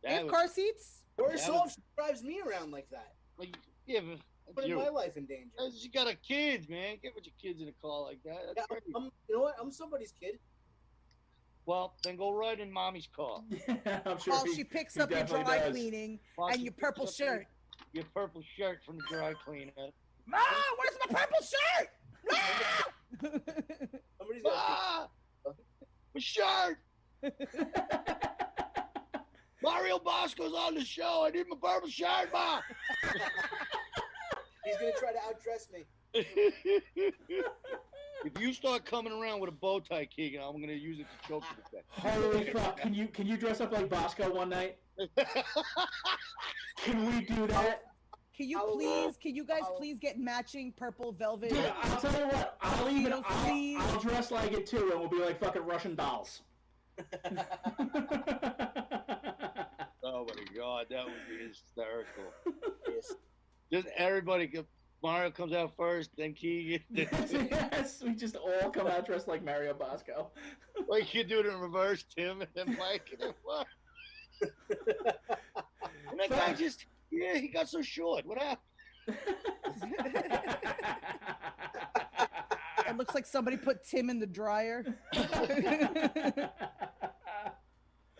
They have car seats?
Worse off, she drives me around like that.
Like, yeah, but
Putting my life in danger.
You got a kids, man. Get with your kids in a car like that. That's crazy.
You know what? I'm somebody's kid.
Well, then go ride in mommy's car.
I'm sure
While she picks up your dry cleaning and your purple shirt.
Your purple shirt from the dry cleaner.
Ma, where's my purple shirt? Ma!
Somebody's
Ma! My shirt! Mario Bosco's on the show. I need my purple shirt, Ma!
He's going to try to outdress me.
If you start coming around with a bow tie, Keegan, I'm going to use it to choke you to death.
Holy fuck. Can you dress up like Bosco one night? Can we do that?
Can you guys please get matching purple velvet?
Dude, I'll tell you what. I'll dress like it too, and we'll be like fucking Russian dolls.
Oh my God, that would be hysterical. Just everybody, Mario comes out first, then Keegan.
Yes, we just all come out dressed like Mario Bosco.
Like you do it in reverse, Tim, and then Mike, and then what? And that guy just, he got so short. What happened?
It looks like somebody put Tim in the dryer.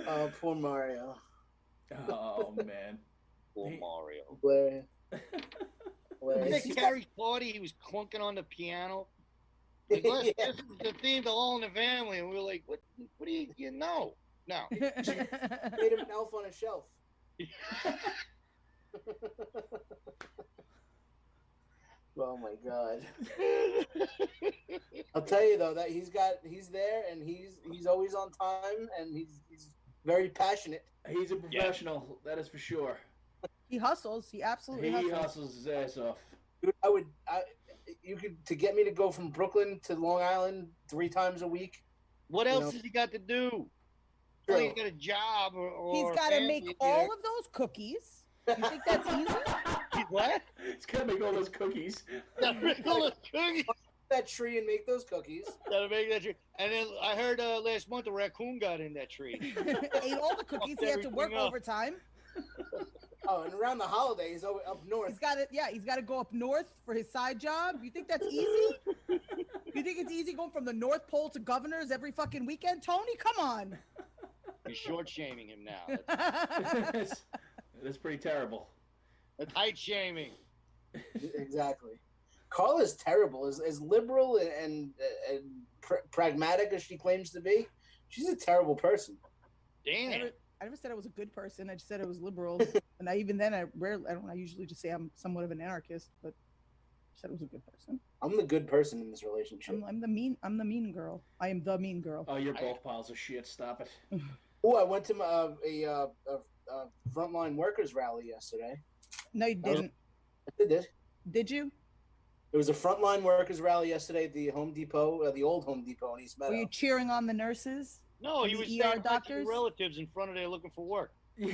Oh, poor Mario.
Oh, man.
Poor Mario.
Where?
That Carrie's party, he was clunking on the piano. Like, this is the theme to All in the Family, and we were like, what do you know? No.
Made him an elf on a shelf. Oh my god. I'll tell you though that he's there and he's always on time and he's very passionate.
He's a professional, that is for sure.
He hustles. He absolutely
He
hustles.
hustles his ass off.
Dude, you could to get me to go from Brooklyn to Long Island 3 times a week.
What else has he got to do? Well, he's got a job or
He's got to make all of those cookies. You think that's easy?
What?
He's got to make all those cookies.
Gotta make all those cookies.
That tree and make those cookies.
Gotta make that tree. And then I heard last month a raccoon got in that tree.
Ate all the cookies. He had to work overtime.
Oh, and around the holidays, up north.
He's got to go up north for his side job. You think that's easy? You think it's easy going from the North Pole to Governors every fucking weekend? Tony, come on.
You're short-shaming him now.
That's pretty terrible.
That's height-shaming.
Exactly. Carla's terrible. As liberal and pragmatic as she claims to be, she's a terrible person.
Damn.
I never said I was a good person. I just said I was liberal. And I usually just say I'm somewhat of an anarchist, but I said I was a good person.
I'm the good person in this relationship.
I'm the mean girl. I am the mean girl.
Oh, you're both piles of shit. Stop it.
Oh, I went to a frontline workers rally yesterday.
No, you didn't.
I did.
Did you?
It was a frontline workers rally yesterday at the Home Depot, the old Home Depot in East Meadow.
Were you cheering on the nurses?
No, he was
ER doctors?
Relatives in front of there looking for work.
He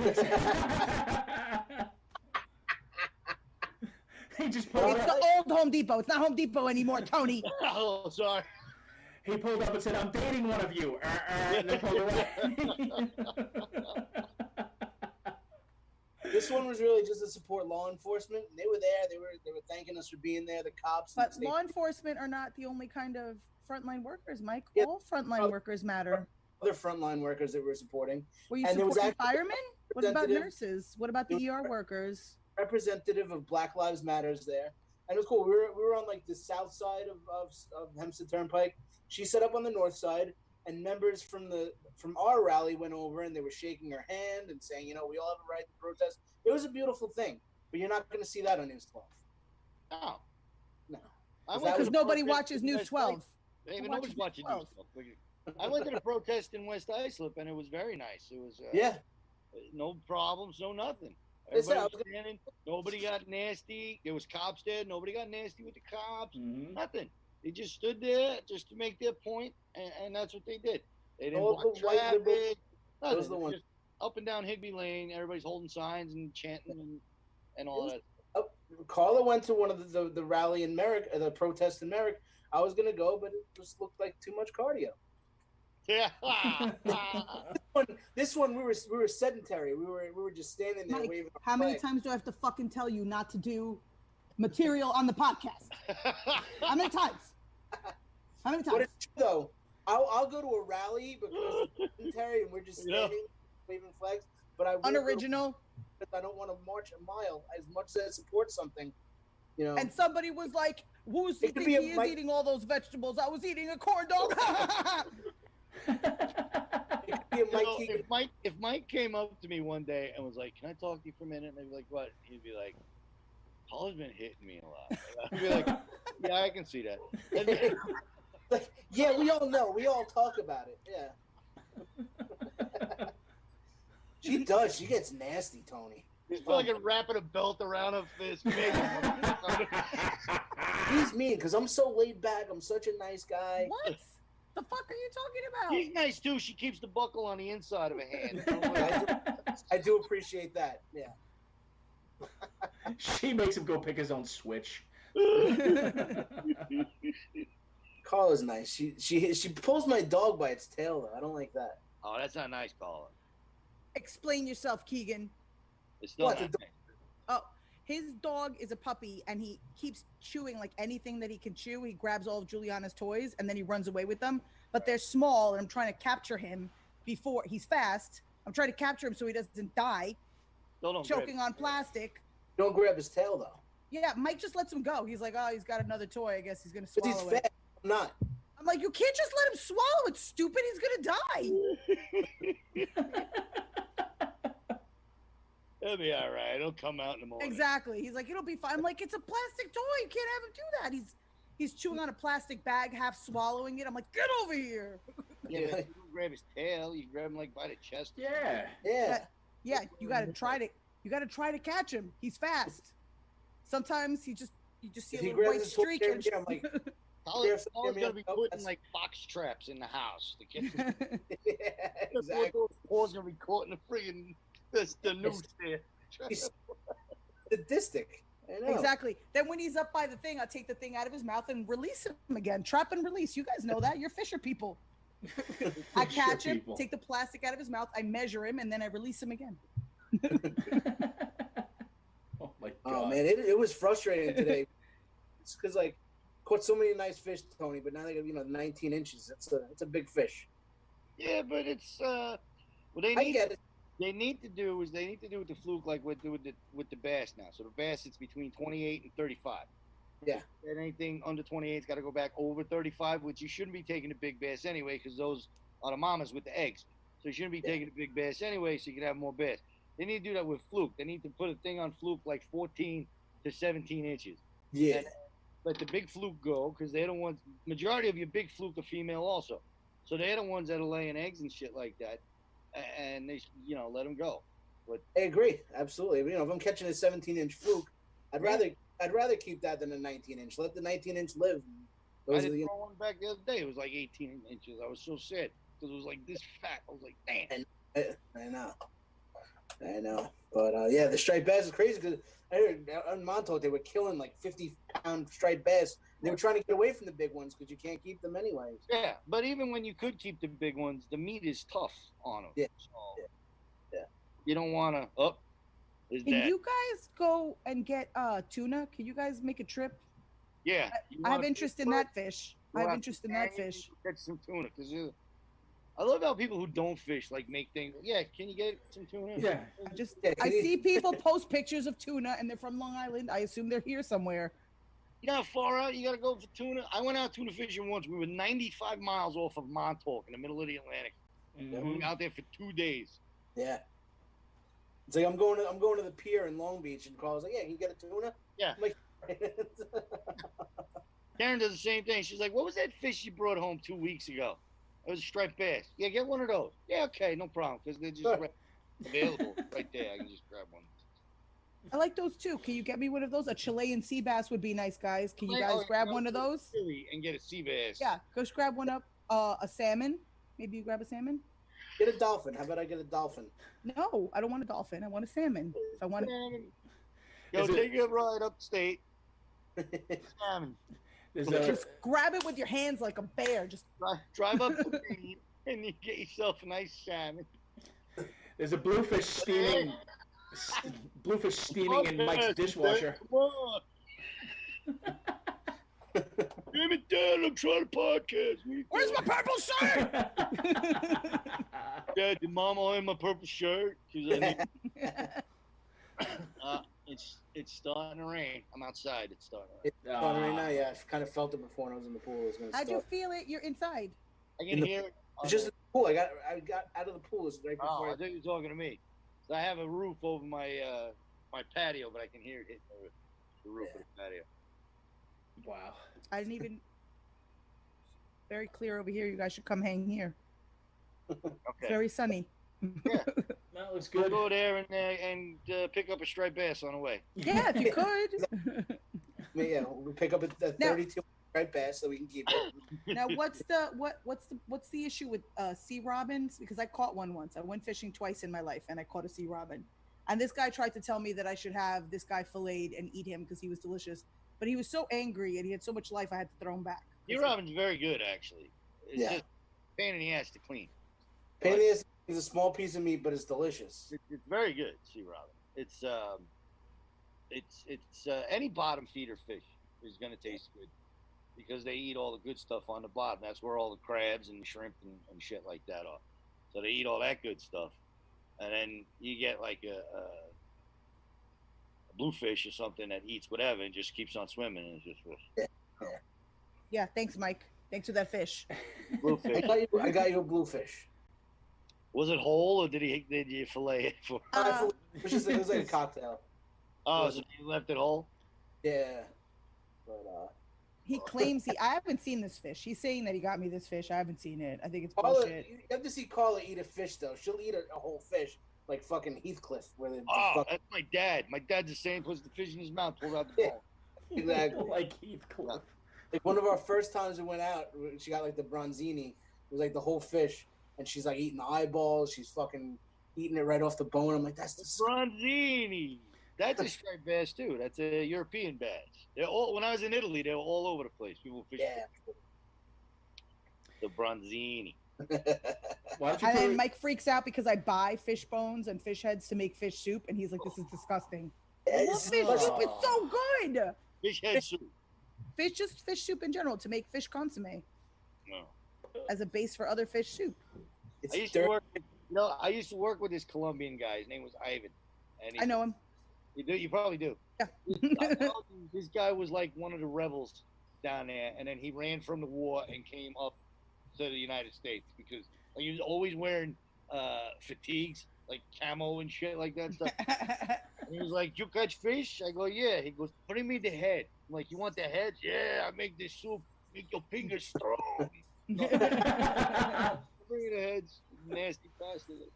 just pulled
It's
up.
the old Home Depot. It's not Home Depot anymore, Tony.
Oh, sorry.
He pulled up and said, "I'm dating one of you." And then pulled away.
This one was really just to support law enforcement. They were there. They were thanking us for being there. The cops.
But law enforcement are not the only kind of frontline workers, Mike.
Yeah.
All frontline workers matter.
Other frontline workers that we're supporting.
Were you
And there was
supporting
actually
firemen? What about
representative-
nurses? What about the ER workers?
Representative of Black Lives Matters there, and it was cool. We were on like the south side of Hempstead Turnpike. She set up on the north side, and members from our rally went over and they were shaking her hand and saying, we all have a right to protest. It was a beautiful thing, but you're not going to see that on News 12.
No.
No.
Because nobody watches News 12.
Hey, nobody's watching News 12. I went to the protest in West Islip, and it was very nice. It was no problems, no nothing. Everybody was standing. Nobody got nasty. There was cops there. Nobody got nasty with the cops.
Mm-hmm.
Nothing. They just stood there just to make their point, and that's what they did. They didn't
All
block
the white liberals-
traffic.
Those are
Nothing.
the ones.
Just up and down Higby Lane. Everybody's holding signs and chanting and all that.
Carla went to one of the rally in Merrick, the protest in Merrick. I was gonna go, but it just looked like too much cardio.
Yeah.
This one we were sedentary. We were just standing there
Mike,
waving.
how many times do I have to fucking tell you not to do material on the podcast? How many times? How many times?
But it's true though. I'll go to a rally because it's sedentary and we're just standing waving flags. But I
unoriginal.
Because I don't want to march a mile as much as I support something.
And somebody was like, "Who's he think he is eating all those vegetables? I was eating a corn dog."
If Mike came up to me one day and was like, "Can I talk to you for a minute?" And I'd be like, "What?" He'd be like, "Paula's been hitting me a lot." I'd be like, "Yeah, I can see that." And then,
yeah, we all know. We all talk about it. Yeah. She does. She gets nasty, Tony.
He's fucking wrapping a belt around her fist.
He's mean because I'm so laid back. I'm such a nice guy.
What the fuck are you talking about?
She's nice too. She keeps the buckle on the inside of her hand.
I do appreciate that. Yeah.
She makes him go pick his own switch.
Carla's nice. She pulls my dog by its tail though. I don't like that.
Oh, that's not nice, Carla.
Explain yourself, Keegan.
It's not nice.
Oh, his dog is a puppy, and he keeps chewing like anything that he can chew. He grabs all of Juliana's toys, and then he runs away with them. But they're small, and I'm trying to capture him before he's fast. I'm trying to capture him so he doesn't die, choking on plastic.
Don't grab his tail though.
Yeah, Mike just lets him go. He's like, "Oh, he's got another toy. I guess he's gonna swallow
But he's
it."
fat. I'm not.
I'm like, "You can't just let him swallow it, stupid. He's gonna die."
It'll be all right. It'll come out in the morning.
Exactly. He's like, it'll be fine. I'm like, it's a plastic toy. You can't have him do that. He's chewing on a plastic bag, half swallowing it. I'm like, get over here.
Yeah, but you don't grab his tail. You grab him like by the chest.
Yeah.
Yeah.
Yeah, you gotta try to catch him. He's fast. Sometimes you just see a
If he
little white
grabs his toy
streak
here
and
and there, I'm like,
Paula's
Here's-
gonna be
oh,
putting
that's-
like box traps in the house. The kid,
yeah, exactly.
paws gonna be caught in the friggin' the noose there.
He's sadistic. I know.
exactly. Then when he's up by the thing, I take the thing out of his mouth and release him again. Trap and release. You guys know that. You're fisher people. I catch him,
people.
take the plastic out of his mouth, I measure him, and then I release him again.
Oh my god.
Oh man, it was frustrating today. It's because like caught so many nice fish, Tony, but now they got 19 inches. It's a big fish.
Yeah, but it's what they
I
need.
get it.
They need to do with the fluke like what do with the bass now. So the bass it's between 28 and 35.
Yeah.
And anything under 28's got to go back over 35, which you shouldn't be taking the big bass anyway, because those are the mamas with the eggs. So you shouldn't be taking the big bass anyway, so you can have more bass. They need to do that with fluke. They need to put a thing on fluke like 14 to 17 inches.
Yeah.
And let the big fluke go, because they're the ones. Majority of your big fluke are female also, so they're the ones that are laying eggs and shit like that. And they, let them go. But
I agree, absolutely. If I'm catching a 17-inch fluke, I'd rather keep that than a 19-inch. Let the 19-inch live.
I
Those are
did
the,
throw one back the other day. It was like 18 inches. I was so sad because it was like this fat. I was like, damn.
I know. But yeah, the striped bass is crazy because I heard on Montauk they were killing like 50-pound striped bass. They were trying to get away from the big ones because you can't keep them anyways.
Yeah, but even when you could keep the big ones, the meat is tough on them.
Yeah.
So
Yeah.
You don't want to. Is
Can
that?
you guys go and get tuna? Can you guys make a trip?
Yeah.
I have interest in that fish. I have interest in that fish.
Catch some tuna because I love how people who don't fish like make things. Yeah, can you get some tuna?
Yeah.
I see people post pictures of tuna and they're from Long Island. I assume they're here somewhere.
You know how far out you got to go for tuna? I went out tuna fishing once. We were 95 miles off of Montauk in the middle of the Atlantic. We were out there for 2 days.
Yeah. It's like I'm going to the pier in Long Beach, and Carl's like, "Yeah, can you get a tuna?"
Yeah.
I'm like,
Karen does the same thing. She's like, "What was that fish you brought home 2 weeks ago?" It was a striped bass. Yeah, get one of those. Yeah, okay, no problem, because they're just available right there. I can just grab one.
I like those too. Can you get me one of those? A Chilean sea bass would be nice, guys. Can you guys grab one of those?
And get a sea bass.
Yeah, go grab one up. A salmon. Maybe you grab a salmon.
get a dolphin. How about I get a dolphin?
No, I don't want a dolphin. I want a salmon. If I want.
Yo, take a ride upstate. Salmon.
Just grab it with your hands like a bear. Just
drive up to Maine and you get yourself a nice salmon.
There's a bluefish steaming in Mike's dishwasher.
Come on. Damn it, Dad, I'm trying to podcast.
Where's my purple shirt?
Dad, did Mama own my purple shirt? It's starting to rain. I'm outside. It's starting to rain.
It's on right now. Yeah, I kind of felt it before when I was in the pool. It was gonna
How'd
start.
you feel it? You're inside.
I can hear it.
It's just in the pool. I got out of the pool. It's right
Oh,
before.
I think you're talking to me. So I have a roof over my my patio, but I can hear it hitting the roof of the patio.
Wow.
I didn't even. Very clear over here. You guys should come hang here. It's
Okay.
very sunny.
That looks
We'll
good.
go there and pick up a striped bass on the way.
Yeah, if you could.
Yeah, we'll pick up a 32 right bass so we can keep it.
Now, what's the issue with sea robins? Because I caught one once. I went fishing twice in my life, and I caught a sea robin. And this guy tried to tell me that I should have this guy filleted and eat him because he was delicious. But he was so angry and he had so much life, I had to throw him back.
Sea robin's very good, actually. It's
Yeah.
just a pain in the ass to clean.
Panniers is a small piece of meat, but it's delicious.
It's very good, sea robin. It's any bottom feeder fish is going to taste good because they eat all the good stuff on the bottom. That's where all the crabs and shrimp and shit like that are. So they eat all that good stuff, and then you get like a bluefish or something that eats whatever and just keeps on swimming, and it's just fish.
Yeah, thanks, Mike. Thanks for that fish.
Bluefish.
I got you a bluefish.
Was it whole or did you fillet it for?
It was like a cocktail.
Oh, so you left it whole?
Yeah. But
He claims I haven't seen this fish. He's saying that he got me this fish. I haven't seen it. I think it's
Carla,
bullshit.
you have to see Carla eat a fish though. She'll eat a whole fish like fucking Heathcliff. Where
That's my dad. My dad's the same. Puts the fish in his mouth, pulls out the bone.
Exactly.
Like Heathcliff.
Like one of our first times we went out, she got like the bronzini. It was like the whole fish, and she's like eating the eyeballs. She's fucking eating it right off the bone. I'm like, that's the
bronzini. That's a striped bass too. That's a European bass. They're all. When I was in Italy, they were all over the place. People fishing.
Yeah.
The bronzini.
And then Mike freaks out because I buy fish bones and fish heads to make fish soup, and he's like, "This is disgusting." I love fish soup. It's so good.
Fish head soup.
Fish soup in general to make fish consomme.
No.
As a base for other fish soup.
It's
I used to work with this Colombian guy. His name was Ivan. And
I know him.
You do? You probably do.
Yeah.
This guy was like one of the rebels down there, and then he ran from the war and came up to the United States because he was always wearing fatigues, like camo and shit like that stuff. And he was like, "You catch fish?" I go, "Yeah." He goes, "Bring me the head." I'm like, "You want the head?" "Yeah, I make this soup. Make your fingers strong." Bring me the heads, nasty bastard.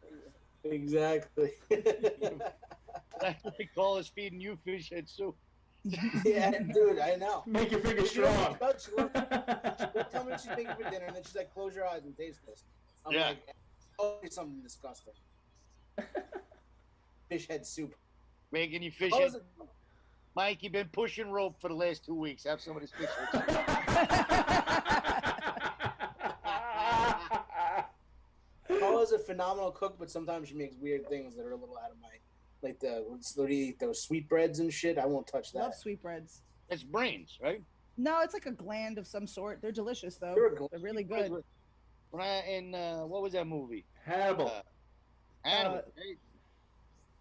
Exactly.
They call us feeding you fish head soup.
Yeah, dude, I know.
Make your fingers strong.
She'll tell me what she's making for dinner, and then she's like, "Close your eyes and taste this." I'm like, "Oh, it's something disgusting." Fish head soup.
Making you fish head. Mike, you've been pushing rope for the last 2 weeks. Have some of this fish head soup.
Carla's a phenomenal cook, but sometimes she makes weird things that are a little out of my, like those sweetbreads and shit. I won't touch that.
Love sweetbreads.
It's brains, right?
No, it's like a gland of some sort. They're delicious though. They're really good.
What was that movie?
Hannibal.
Hannibal. Right?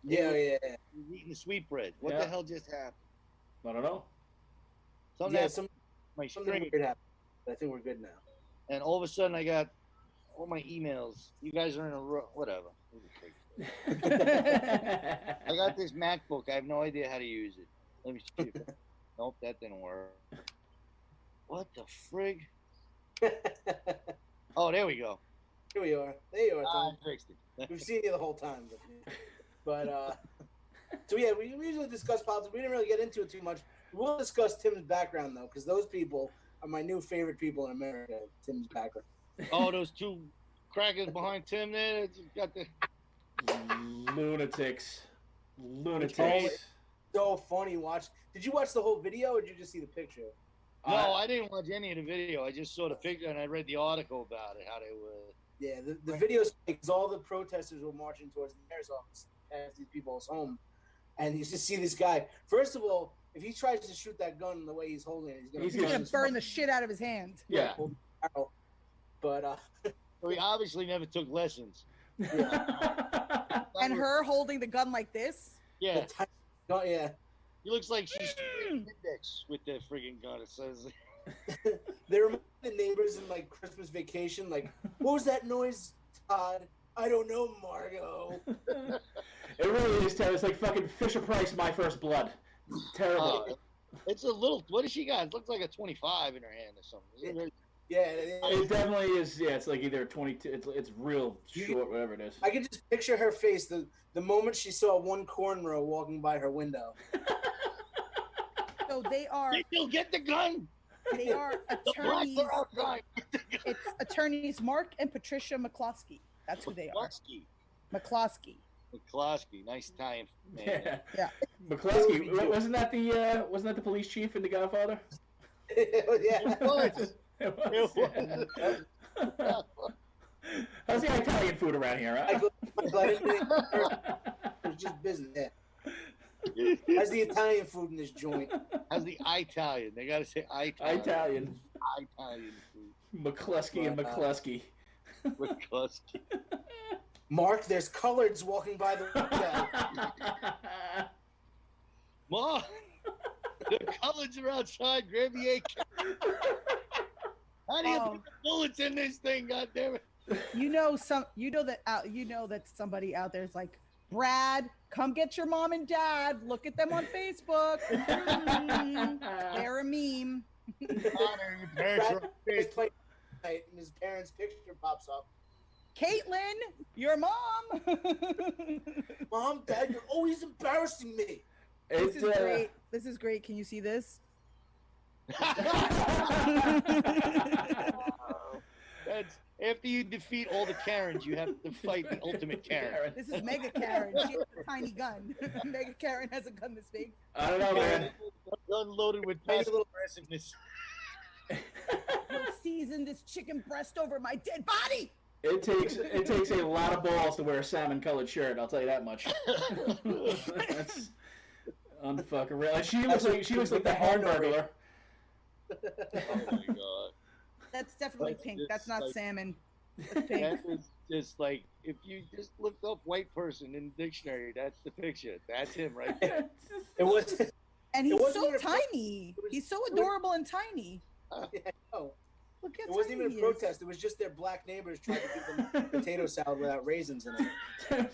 Yeah.
He's eating the sweetbread. What the hell just happened?
I don't know.
Something
string.
weird happened. I think we're good now.
And all of a sudden, I got all my emails. You guys are in a row. Whatever. I got this MacBook. I have no idea how to use it. Let me see. Nope, that didn't work. What the frig? Oh, there we go.
Here we are. There you are, Tom.
I fixed it.
We've seen you the whole time. But so yeah, we usually discuss politics. We didn't really get into it too much. We'll discuss Tim's background, though, because those people are my new favorite people in America, Tim's background.
Oh, those two crackers behind Tim there? Got the...
Lunatics.
So funny. Did you watch the whole video, or did you just see the picture?
No, I didn't watch any of the video. I just saw the picture and I read the article about it, how they were.
Yeah, the video's because all the protesters were marching towards the mayor's office at these people's home, and you just see this guy. First of all, if he tries to shoot that gun the way he's holding it, he's
gonna burn the shit out of his hand.
Yeah.
But
so he obviously never took lessons.
Yeah.
And her holding the gun like this.
Yeah.
Yeah.
He looks like she's index with the friggin' gun. It says.
They remind the neighbors in like Christmas Vacation. Like, what was that noise, Todd? I don't know, Margot.
It really is terrible. It's like fucking Fisher Price, My First Blood. Terrible.
It's a little. What does she got? It looks like a 25 in her hand or something.
Yeah,
it definitely is. Yeah, it's like either a 22. It's real short, whatever it is.
I can just picture her face the moment she saw one cornrow walking by her window.
So they are.
Did you get the gun?
They are attorneys. It's attorneys Mark and Patricia McCloskey. That's who they are. McCloskey.
McCloskey, nice Italian name.
Yeah.
McCloskey. Wasn't that the police chief in The Godfather?
Yeah.
It was.
How's the Italian food around here, huh?
It's just business. Yeah. How's the Italian food in this joint?
How's the Italian? They gotta say
Italian.
Italian food.
McCluskey and McCluskey.
McCluskey.
Mark, there's coloreds walking by the window.
Mark, the coloreds are outside. Grab the AK. How do you put the bullets in this thing? God damn it!
You know that somebody out there is like, Brad, come get your mom and dad. Look at them on Facebook. They're a meme.
Connor, your parents are on
Brad
Facebook.
played and his parents' picture pops up.
Caitlin, your mom.
Mom, Dad, you're always embarrassing me.
This is great. This is great. Can you see this?
That's after you defeat all the Karens, you have to fight the ultimate Karen.
This is Mega Karen. She has a tiny gun. Mega Karen has a gun this big.
I don't know, man.
Gun loaded with
Maybe a
passive
little-
aggressiveness.
He'll season this chicken breast over my dead body.
It takes a lot of balls to wear a salmon-colored shirt. I'll tell you that much. That's unfucking real. She looks like the Hamburglar.
Oh my god.
That's definitely
That's
pink.
just
That's not
like-
salmon. That's pink.
That is just like if you just looked up white person in the dictionary, that's the picture. That's him right there.
It was.
And
It
he's
wasn't
so
even a pro-
tiny. He's so adorable and tiny.
Yeah, I know.
Look how
It wasn't
tiny
even a
he is.
protest. It was just their black neighbors trying to give them potato salad without raisins in it.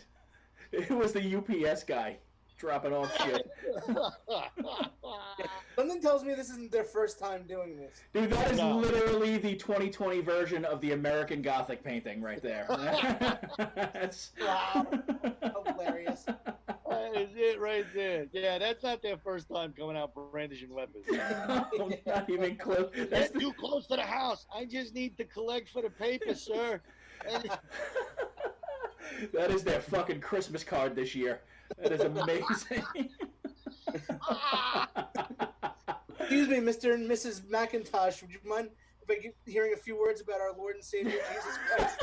It was the UPS guy dropping off shit.
Something tells me this isn't their first time doing this.
Dude, that is
No.
literally the 2020 version of the American Gothic painting right there. That's...
Wow. Hilarious.
That is it right there. Yeah, that's not their first time coming out brandishing weapons.
No, not even close. That's
That's
the...
too close to the house. I just need to collect for the paper, sir. And
That is their fucking Christmas card this year. That is amazing.
Excuse me, Mr. and Mrs. McIntosh. Would you mind if I get hearing a few words about our Lord and Savior Jesus Christ?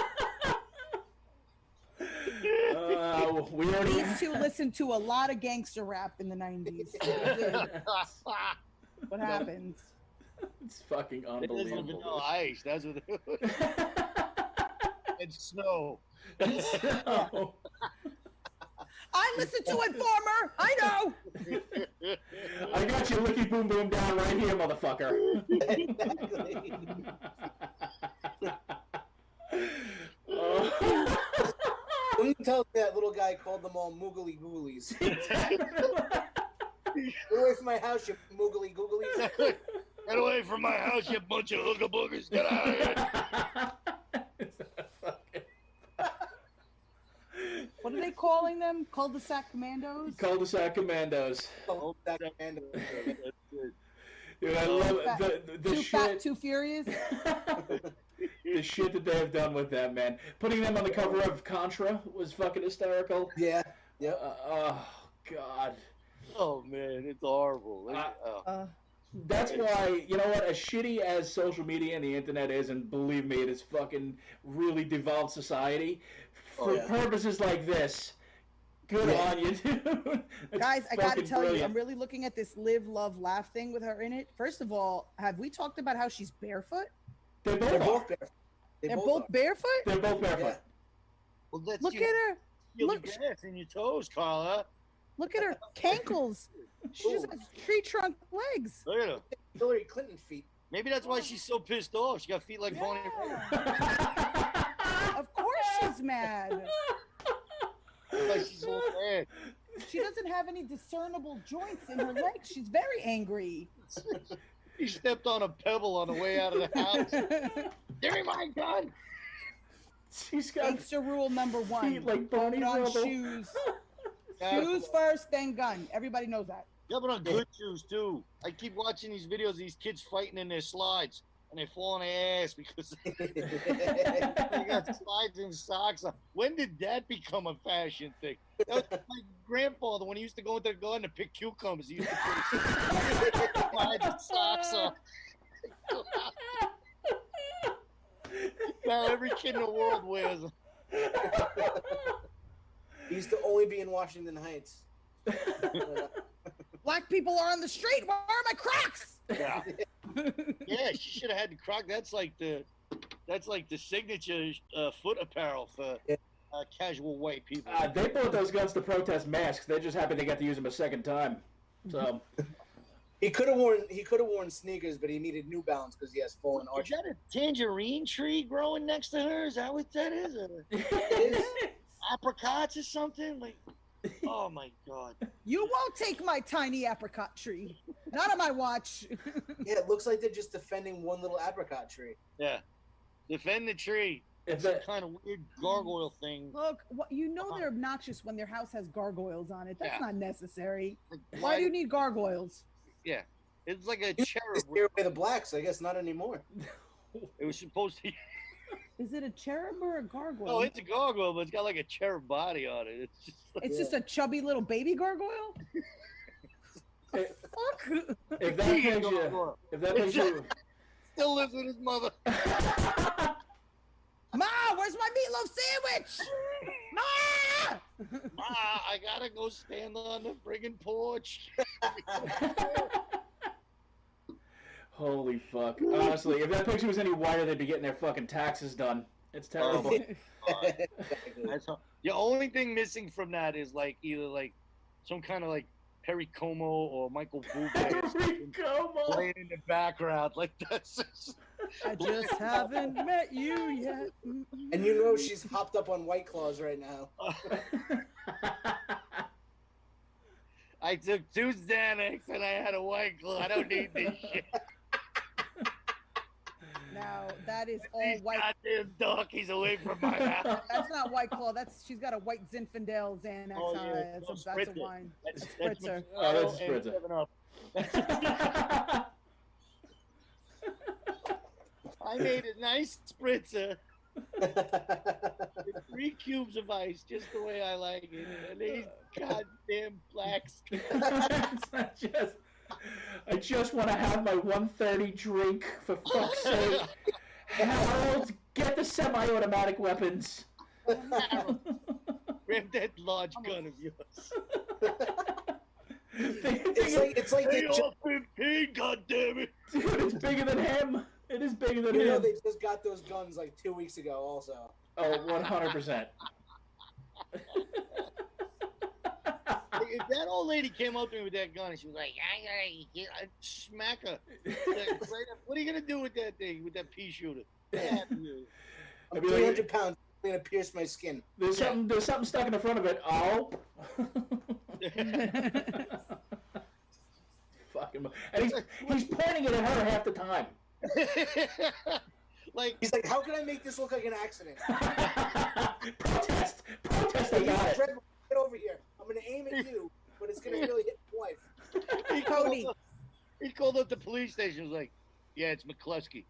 We already...
These two listened to a lot of gangster rap in the 90s. What happens?
It's fucking
it isn't vanilla
unbelievable.
ice. That's what it is. It's snow.
So,
I listen to Informer. I know.
I got your licky boom boom down right here, motherfucker.
Exactly.
Oh.
Let me tell you that little guy called them all moogly googlies. Get away from my house, you moogly googlies.
Get away from my house, you bunch of hooga boogers. Get out of here.
What are they calling them? Cul-de-sac commandos?
Cul-de-sac commandos.
Oh, that man.
Dude, I love
fat-
the
Too
shit.
fat, too furious.
The shit that they have done with them, man. Putting them on the cover of Contra was fucking hysterical.
Yeah. Yep.
Oh God.
Oh man, it's horrible.
Uh,
That's why, you know what, as shitty as social media and the internet is, and believe me, it is fucking really devolved society, for
Oh, yeah.
purposes like this, good
Yeah.
on you, dude. It's
guys, I gotta
fucking
tell you,
brilliant.
I'm really looking at this live, love, laugh thing with her in it. First of all, have we talked about how she's barefoot?
They both
They're
are.
both barefoot.
They're
both
both
are.
barefoot?
They're both barefoot.
Yeah.
Well, that's
Look
you
at her.
feel
Look,
the gas in your toes, Carla.
look at her cankles. She just has tree trunk legs.
Look at her.
Hillary Clinton feet.
Maybe that's why she's so pissed off. She got feet like Bonnie.
Yeah. Of course she's mad.
Like she's all mad.
She doesn't have any discernible joints in her legs. She's very angry.
He stepped on a pebble on the way out of the house. Give me my gun.
She's got
Gangster rule number one.
feet like Bonnie
Put on
Rubble.
shoes.
Yeah,
Shoes first, then gun. Everybody knows that.
yeah, but on good shoes too. I keep watching these videos of these kids fighting in their slides, and they fall on their ass because they got slides and socks on. When did that become a fashion thing? That was my grandfather when he used to go into the garden to pick cucumbers. He used to put slides and socks on. Now every kid in the world wears them.
He used to only be in Washington Heights.
Black people are on the street. Where are my Crocs?
Yeah, yeah. She should have had the Croc. That's like the signature foot apparel for casual white people.
They bought those guns to protest masks. They just happy they got to use them a second time. So,
He could have worn sneakers, but he needed New Balance because he has fallen
Is
arch.
that a tangerine tree growing next to her? Is that what that is? Apricots or something? Like, oh my God.
You won't take my tiny apricot tree. Not on my watch.
Yeah, it looks like they're just defending one little apricot tree.
Yeah. Defend the tree. It's a kind of weird gargoyle thing.
Look, you know they're obnoxious when their house has gargoyles on it. That's not necessary.
Like,
Why do you need gargoyles?
Yeah. It's like a
It's
cherub.
scare away the blacks. I guess not anymore.
It was supposed to.
Is it a cherub or a gargoyle?
Oh, it's a gargoyle, but it's got like a cherub body on it. It's just. Like,
It's just a chubby little baby gargoyle? Fuck.
If that makes you,
Still lives with his mother.
Ma, where's my meatloaf sandwich? Ma!
I gotta go stand on the friggin' porch.
holy fuck! Honestly, if that picture was any whiter, they'd be getting their fucking taxes done. It's terrible.
The only thing missing from that is like either like some kind of like Perry Como or Michael Bublé playing in the background. Like that's.
I just haven't met you yet.
And you know she's hopped up on White Claws right now.
I took 2 Xanax and I had a White Claw. I don't need this shit.
Now that is all
These
white.
goddamn donkeys away from my house.
That's not White Claw. She's got a white Zinfandel Xanax.
Oh, yeah.
That's a
Spritzer.
wine.
That's
Spritzer.
Oh, that's a Spritzer.
7 Up. I made a nice spritzer with 3 cubes of ice, just the way I like it. And these goddamn blacks.
I just want to have my 1:30 drink, for fuck's sake. Harold, get the semi-automatic weapons.
Grab that large gun of yours.
It's like
Hey, all 15, goddammit.
Dude, it's bigger than him. It is bigger than
you know
him.
they just got those guns like 2 weeks ago. Also.
Oh, 100%.
If that old lady came up to me with that gun and she was like, I'd smack her. What are you going to do with that thing, with that pea shooter? Yeah,
I'm 300 pounds. I'm going to pierce my skin.
There's something stuck in the front of it. Oh. Fucking. And he's pointing it at her half the time.
Like
he's like, how can I make this look like an accident?
Protest! I got it.
Get over here. I'm gonna aim at you, but it's gonna really hit my wife.
He called up the police station. He was like, "Yeah, it's McCluskey.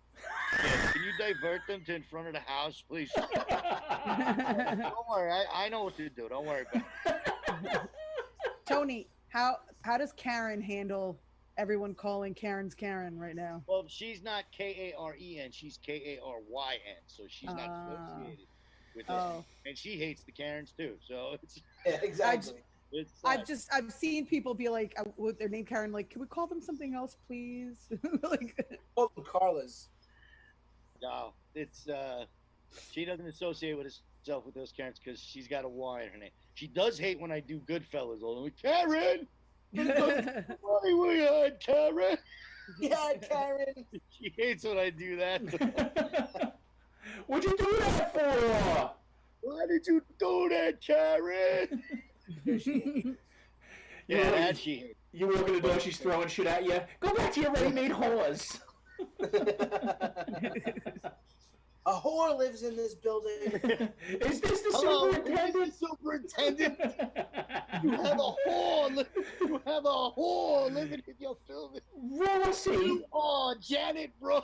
Yeah, can you divert them to in front of the house, please?" Don't worry, I know what to do. Don't worry about it.
Tony, how does Karen handle everyone calling Karen's Karen right now?
Well, she's not Karen, she's Karyn, so she's not associated with us. And she hates the Karens too. So it's
exactly.
I've seen people be like with their name Karen, like, can we call them something else, please? Like,
call them Carla's.
No, it's she doesn't associate with herself with those Karens because she's got a Y in her name. She does hate when I do Goodfellas. I'm like, Karen. Funny we had Karen.
Yeah, Karen.
She hates when I do that.
What'd you do that for?
Why did you do that, Karen? Yeah, that she hates.
You walk in the door, she's throwing shit at you. Go back to your ready-made whores.
A whore lives in this building.
Is this the superintendent?
Superintendent. You have a whore. You have a whore living in your building.
Rossi.
Oh, Janet, bro.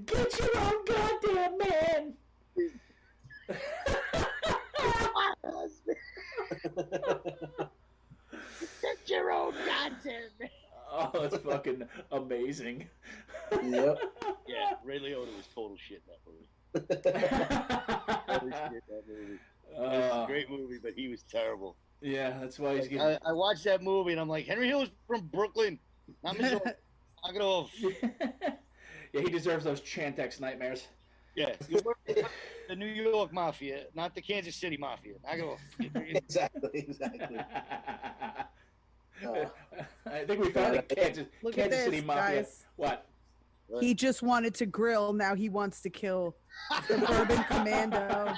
Get your own goddamn man.
Get your own goddamn man.
Oh, that's fucking amazing.
Yep.
Yeah, Ray Liotta was total shit in that movie. Total shit in that movie. It was a great movie, but he was terrible.
Yeah, that's why he's getting...
I watched that movie and I'm like, Henry Hill is from Brooklyn. Not Missouri. Knock it off.
Yeah, he deserves those Chantex nightmares.
Yeah, you work for the New York Mafia, not the Kansas City Mafia. Knock it off.
Exactly.
I think we found it.
Look
Kansas
at
City
this,
Mafia.
guys.
What?
He just wanted to grill. Now he wants to kill. Suburban Commando.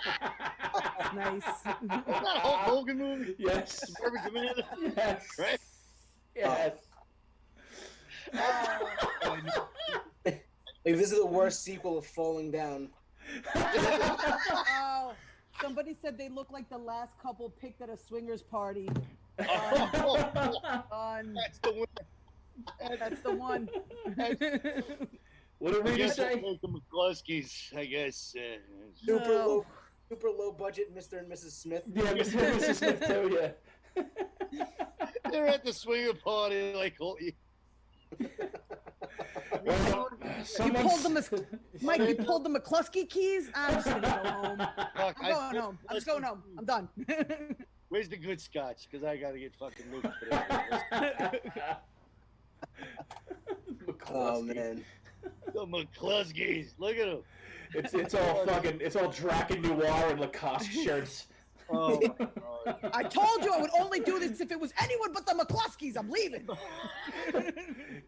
Nice.
Isn't that a Hulk Hogan movie?
Yes.
Suburban Commando?
Yes.
Right?
Yes.
Like, this is the worst sequel of Falling Down.
Oh, somebody said they look like the last couple picked at a swingers party. On.
That's the winner.
That's the one.
What did Rita say?
The McCluskeys, I guess.
Super low budget Mr. and Mrs. Smith.
Yeah, Mr. and Mrs. Smith too, yeah.
They're at the swinger party, like,
Well,
You pulled the Mike. You pulled the McCluskey keys. I'm just gonna go home.
Fuck,
I'm going home. I'm just going home. I'm done.
Where's the good scotch? Because I gotta get fucking looped for this.
Oh man.
The McCluskeys. Look at them.
It's all Draken Noir and Lacoste shirts.
Oh my god.
I told you I would only do this if it was anyone but the McCluskeys. I'm leaving.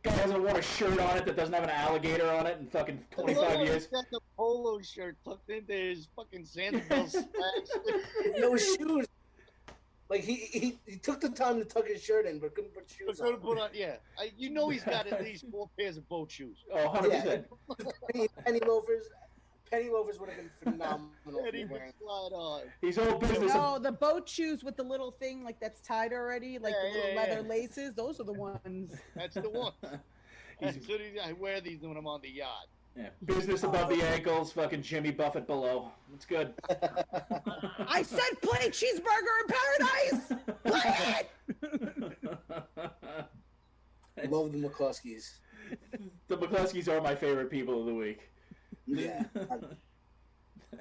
Guy hasn't worn a shirt on it that doesn't have an alligator on it in fucking 25 years.
He's got the polo shirt tucked into his fucking sandal slacks.
No shoes. Like he took the time to tuck his shirt in, but couldn't put shoes on.
Put on, yeah. You know he's got at least 4 pairs of boat shoes.
Oh, 100%.
Penny loafers. Penny loafers would have been phenomenal.
Eddie McFly on.
He's all business.
No, the boat shoes with the little thing like that's tied already, like
Yeah,
the little
yeah,
leather
yeah.
laces. Those are the ones.
That's the one. I wear these when I'm on the yacht.
Yeah, business above the ankles, fucking Jimmy Buffett below. It's good.
I said play cheeseburger in paradise. Play it.
Love the McCluskeys.
The McCluskeys are my favorite people of the week.
Yeah.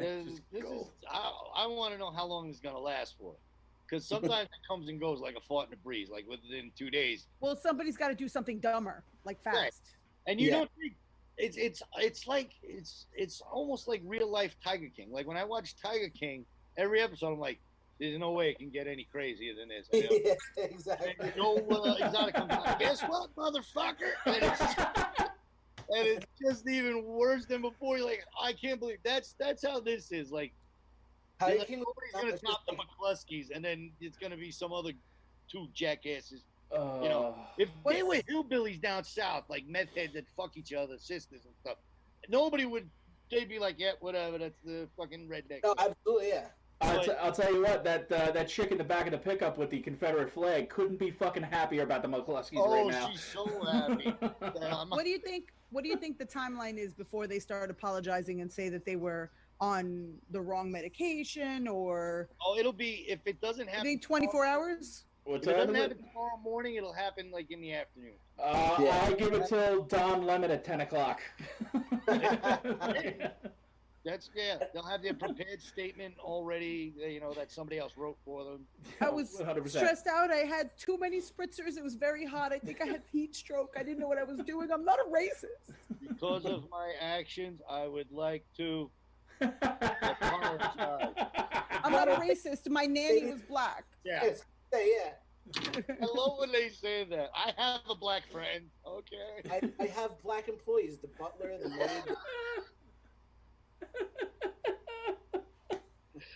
I want to know how long this is going to last for. Because sometimes it comes and goes like a fart in a breeze, like within 2 days.
Well, somebody's got to do something dumber, like fast.
Right. And you don't think it's almost like real life Tiger King. Like when I watch Tiger King, every episode I'm like, there's no way it can get any crazier than this. You know?
Yeah, exactly.
And no exotic comes out. Guess what, motherfucker? And it's just even worse than before. You're like, I can't believe that's how this is. Like, nobody's gonna top the McCluskeys, and then it's gonna be some other 2 jackasses. You know, if they were hillbillies down south, like meth heads that fuck each other, sisters and stuff, nobody would. They'd be like, yeah, whatever. That's the fucking redneck.
No, absolutely, yeah.
I'll tell you what, that chick in the back of the pickup with the Confederate flag couldn't be fucking happier about the McCluskeys right now.
Oh, she's so happy.
What do you think? What do you think the timeline is before they start apologizing and say that they were on the wrong medication or?
Oh, it'll be if it doesn't happen.
I think 24 hours.
If it doesn't happen tomorrow morning, it'll happen like in the afternoon.
I give it till Don Lemon at 10 o'clock.
They'll have their prepared statement already, that somebody else wrote for them.
I was
100%.
stressed out. I had too many spritzers. It was very hot. I think I had heat stroke. I didn't know what I was doing. I'm not a racist.
Because of my actions, I would like to apologize.
I'm not a racist. My nanny was black.
Yeah.
Yeah.
I love when they say that. I have a black friend. Okay.
I have black employees, the butler, the maid.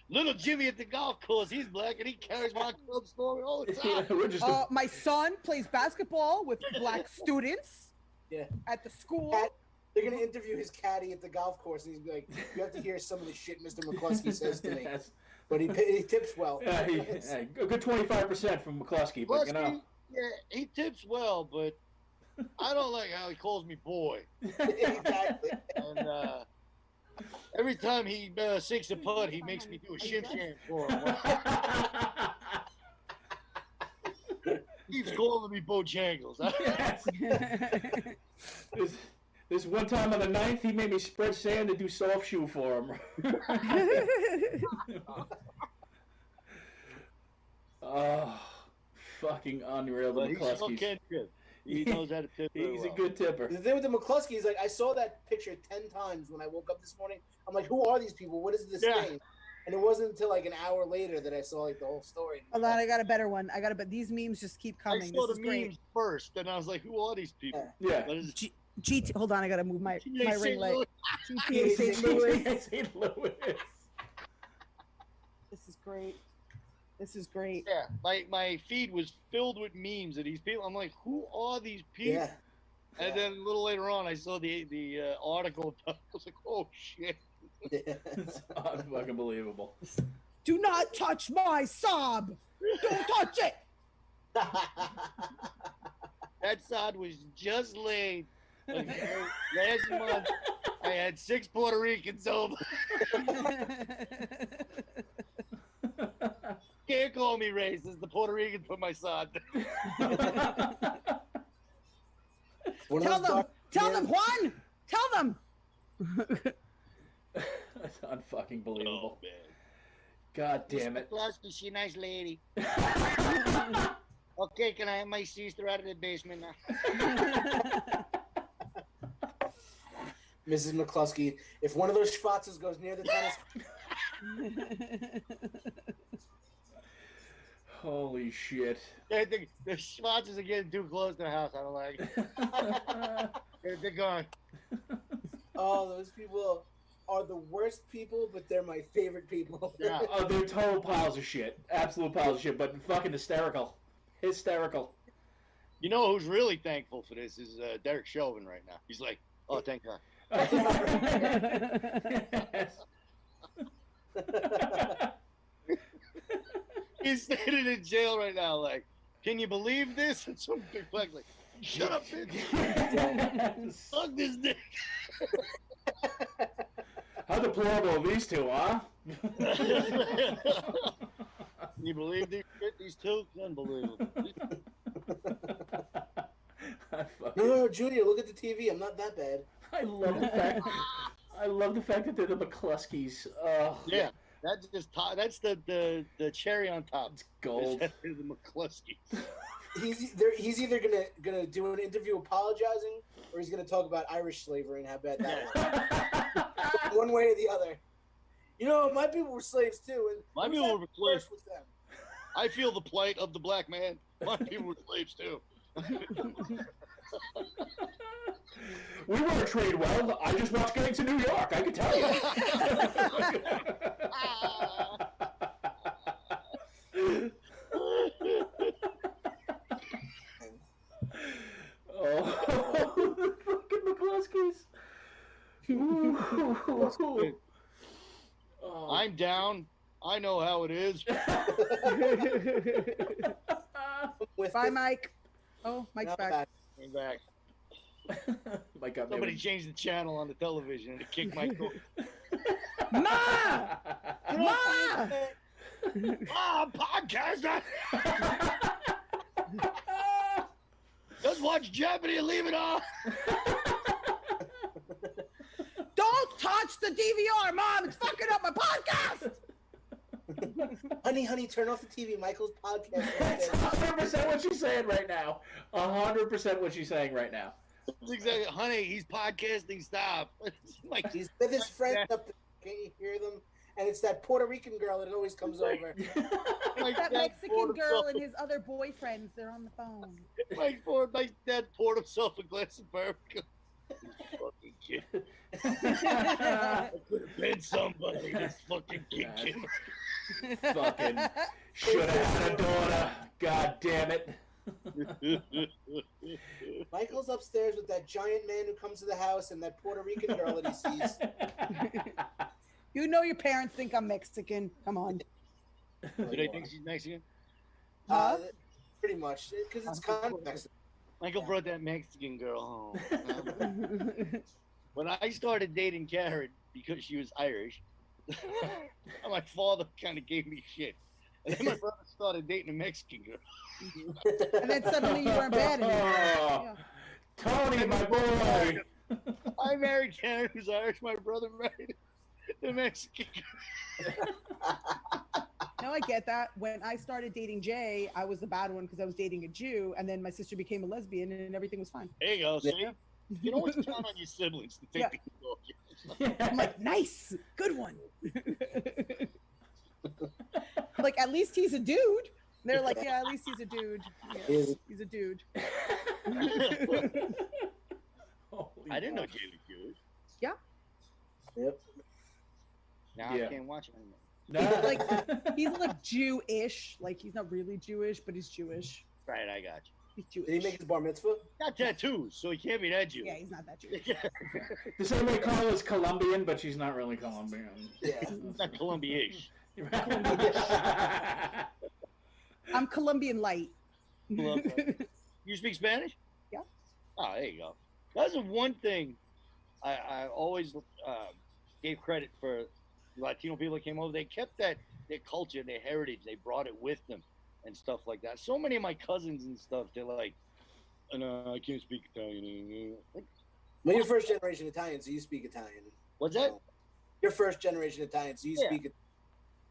Little Jimmy at the golf course, he's black and he carries my club story all the time.
My son plays basketball with black students at the school.
They're going to interview his caddy at the golf course, and he's like, you have to hear some of the shit Mr. McCluskey says to me.
Yes.
But he tips well.
A good 25% from McCluskey, but
Yeah, he tips well, but I don't like how he calls me boy.
Exactly.
And every time he sinks a putt, he makes me do a shim sham for him. He keeps calling me Bojangles.
This one time on the 9th, he made me spread sand and do soft shoe for him. Oh, fucking unreal. The McCluskeys.
He knows how to tip.
He's a good tipper.
The thing with the McCluskeys is, like, I saw that picture 10 times when I woke up this morning. I'm like, who are these people? What is this thing? And it wasn't until like an hour later that I saw like the whole story.
Hold on, I got a better one. But these memes just keep
I
coming.
saw
This
the
is great.
memes first, and I was like, "Who are these people?"
Yeah.
What is it?
GT. Hold on, I gotta move my
GTA
ring light.
Louis.
GTA St. Louis.
St. Louis.
This is great. This is great.
Yeah, my feed was filled with memes of these people. I'm like, "Who are these people?"
Yeah.
And then a little later on, I saw the article. I was like, "Oh shit!"
It's unfucking believable.
Do not touch my sob. Don't touch it.
That sod was just laid. Like, last month, I had 6 Puerto Ricans over. Can't call me racist. The Puerto Ricans put my sod.
Tell them, Juan. Tell them.
That's unfucking believable.
Oh man.
God damn it.
Miss she a nice lady. Okay, can I have my sister out of the basement now?
Mrs. McCluskey, if one of those schwatzes goes near the tennis,
Holy shit.
I think the Schwarzes are getting too close to the house. I don't like it. They're gone.
oh, those people are the worst people, but they're my favorite people.
Yeah.
Oh, they're total piles of shit. Absolute piles of shit, but fucking hysterical. Hysterical.
You know who's really thankful for this is Derek Chauvin right now. He's like, oh, thank God. He's standing in jail right now, like, can you believe this? And some big black like, shut up, bitch. Suck this dick.
How deplorable are these two, huh?
Can you believe this shit? These two? It's unbelievable.
No, Junior, look at the TV. I'm not that bad.
I love the fact that they're the McCluskeys.
Yeah, that's just that's the cherry on top.
It's gold.
They're the McCluskeys.
He's either gonna do an interview apologizing, or he's gonna talk about Irish slavery and how bad that was. One way or the other. You know, my people were slaves too. And
My people were slaves.
with them.
I feel the plight of the black man. My people were slaves too.
We weren't trained well. I just watched Gangs of New York. I can tell you. Oh, the fucking McCluskeys. Oh.
I'm down. I know how it is.
Bye, Mike. Oh, Mike's back.
I'm back.
Mike got
Somebody changed the channel on the television and kicked Mike off.
Ma! Ma!
Ah, podcaster! Just watch Jeopardy and leave it off.
Don't touch the DVR, Mom. It's fucking up my podcast.
Honey, turn off the TV. Michael's podcast.
That's 100% what she's saying right now. 100% what she's saying right now.
That's exactly, honey, he's podcasting. Stop. Like,
He's with his friends up there. Can't you hear them? And it's that Puerto Rican girl that always comes over.
like
That Mexican girl and
himself,
his other boyfriends, they're on the phone.
my dad poured himself a glass of bourbon. Fucking kid. I could have been somebody. This fucking kid.
Fucking should have had a daughter. God damn it.
Michael's upstairs with that giant man who comes to the house and that Puerto Rican girl that he sees.
You know your parents think I'm Mexican. Come on.
Do they think she's Mexican?
Huh?
Pretty much, because it's kind of Mexican.
Michael brought that Mexican girl home. When I started dating Karen because she was Irish, my father kind of gave me shit. And then my brother started dating a Mexican girl.
And then suddenly you weren't bad anymore.
Oh,
Yeah.
Tony, my boy.
I married Karen, who's Irish. My brother married the Mexican girl.
No, I get that. When I started dating Jay, I was the bad one because I was dating a Jew, and then my sister became a lesbian, and everything was fine.
There you go. See?
Yeah.
You can always count on your siblings to take
Yeah.
the control of you.
I'm like, nice, good one. I'm like, at least he's a dude. They're like, yeah, at least he's a dude. Yeah, he's a dude.
I didn't know Jay was Jewish.
Yeah.
Yep.
Now
Yeah.
I can't watch it anymore.
He's like Jewish. Like he's not really Jewish, but he's Jewish.
Right, I got you.
He's Jewish.
Did he make his bar mitzvah?
Got tattoos, so he can't be that Jewish.
Yeah, he's not that Jewish.
The same way Carla's Colombian, but she's not really Colombian.
Yeah.
He's not Columbia-ish.
I'm Colombian light.
You speak Spanish?
Yeah.
Oh, there you go. That's the one thing I always gave credit for Latino people that came over. They kept their culture, their heritage. They brought it with them and stuff like that. So many of my cousins and stuff, they're like, no, I can't speak Italian. Like,
Well, you're first generation Italian, so you speak Italian.
what's that?
You're first generation Italian, so you
Yeah.
speak it.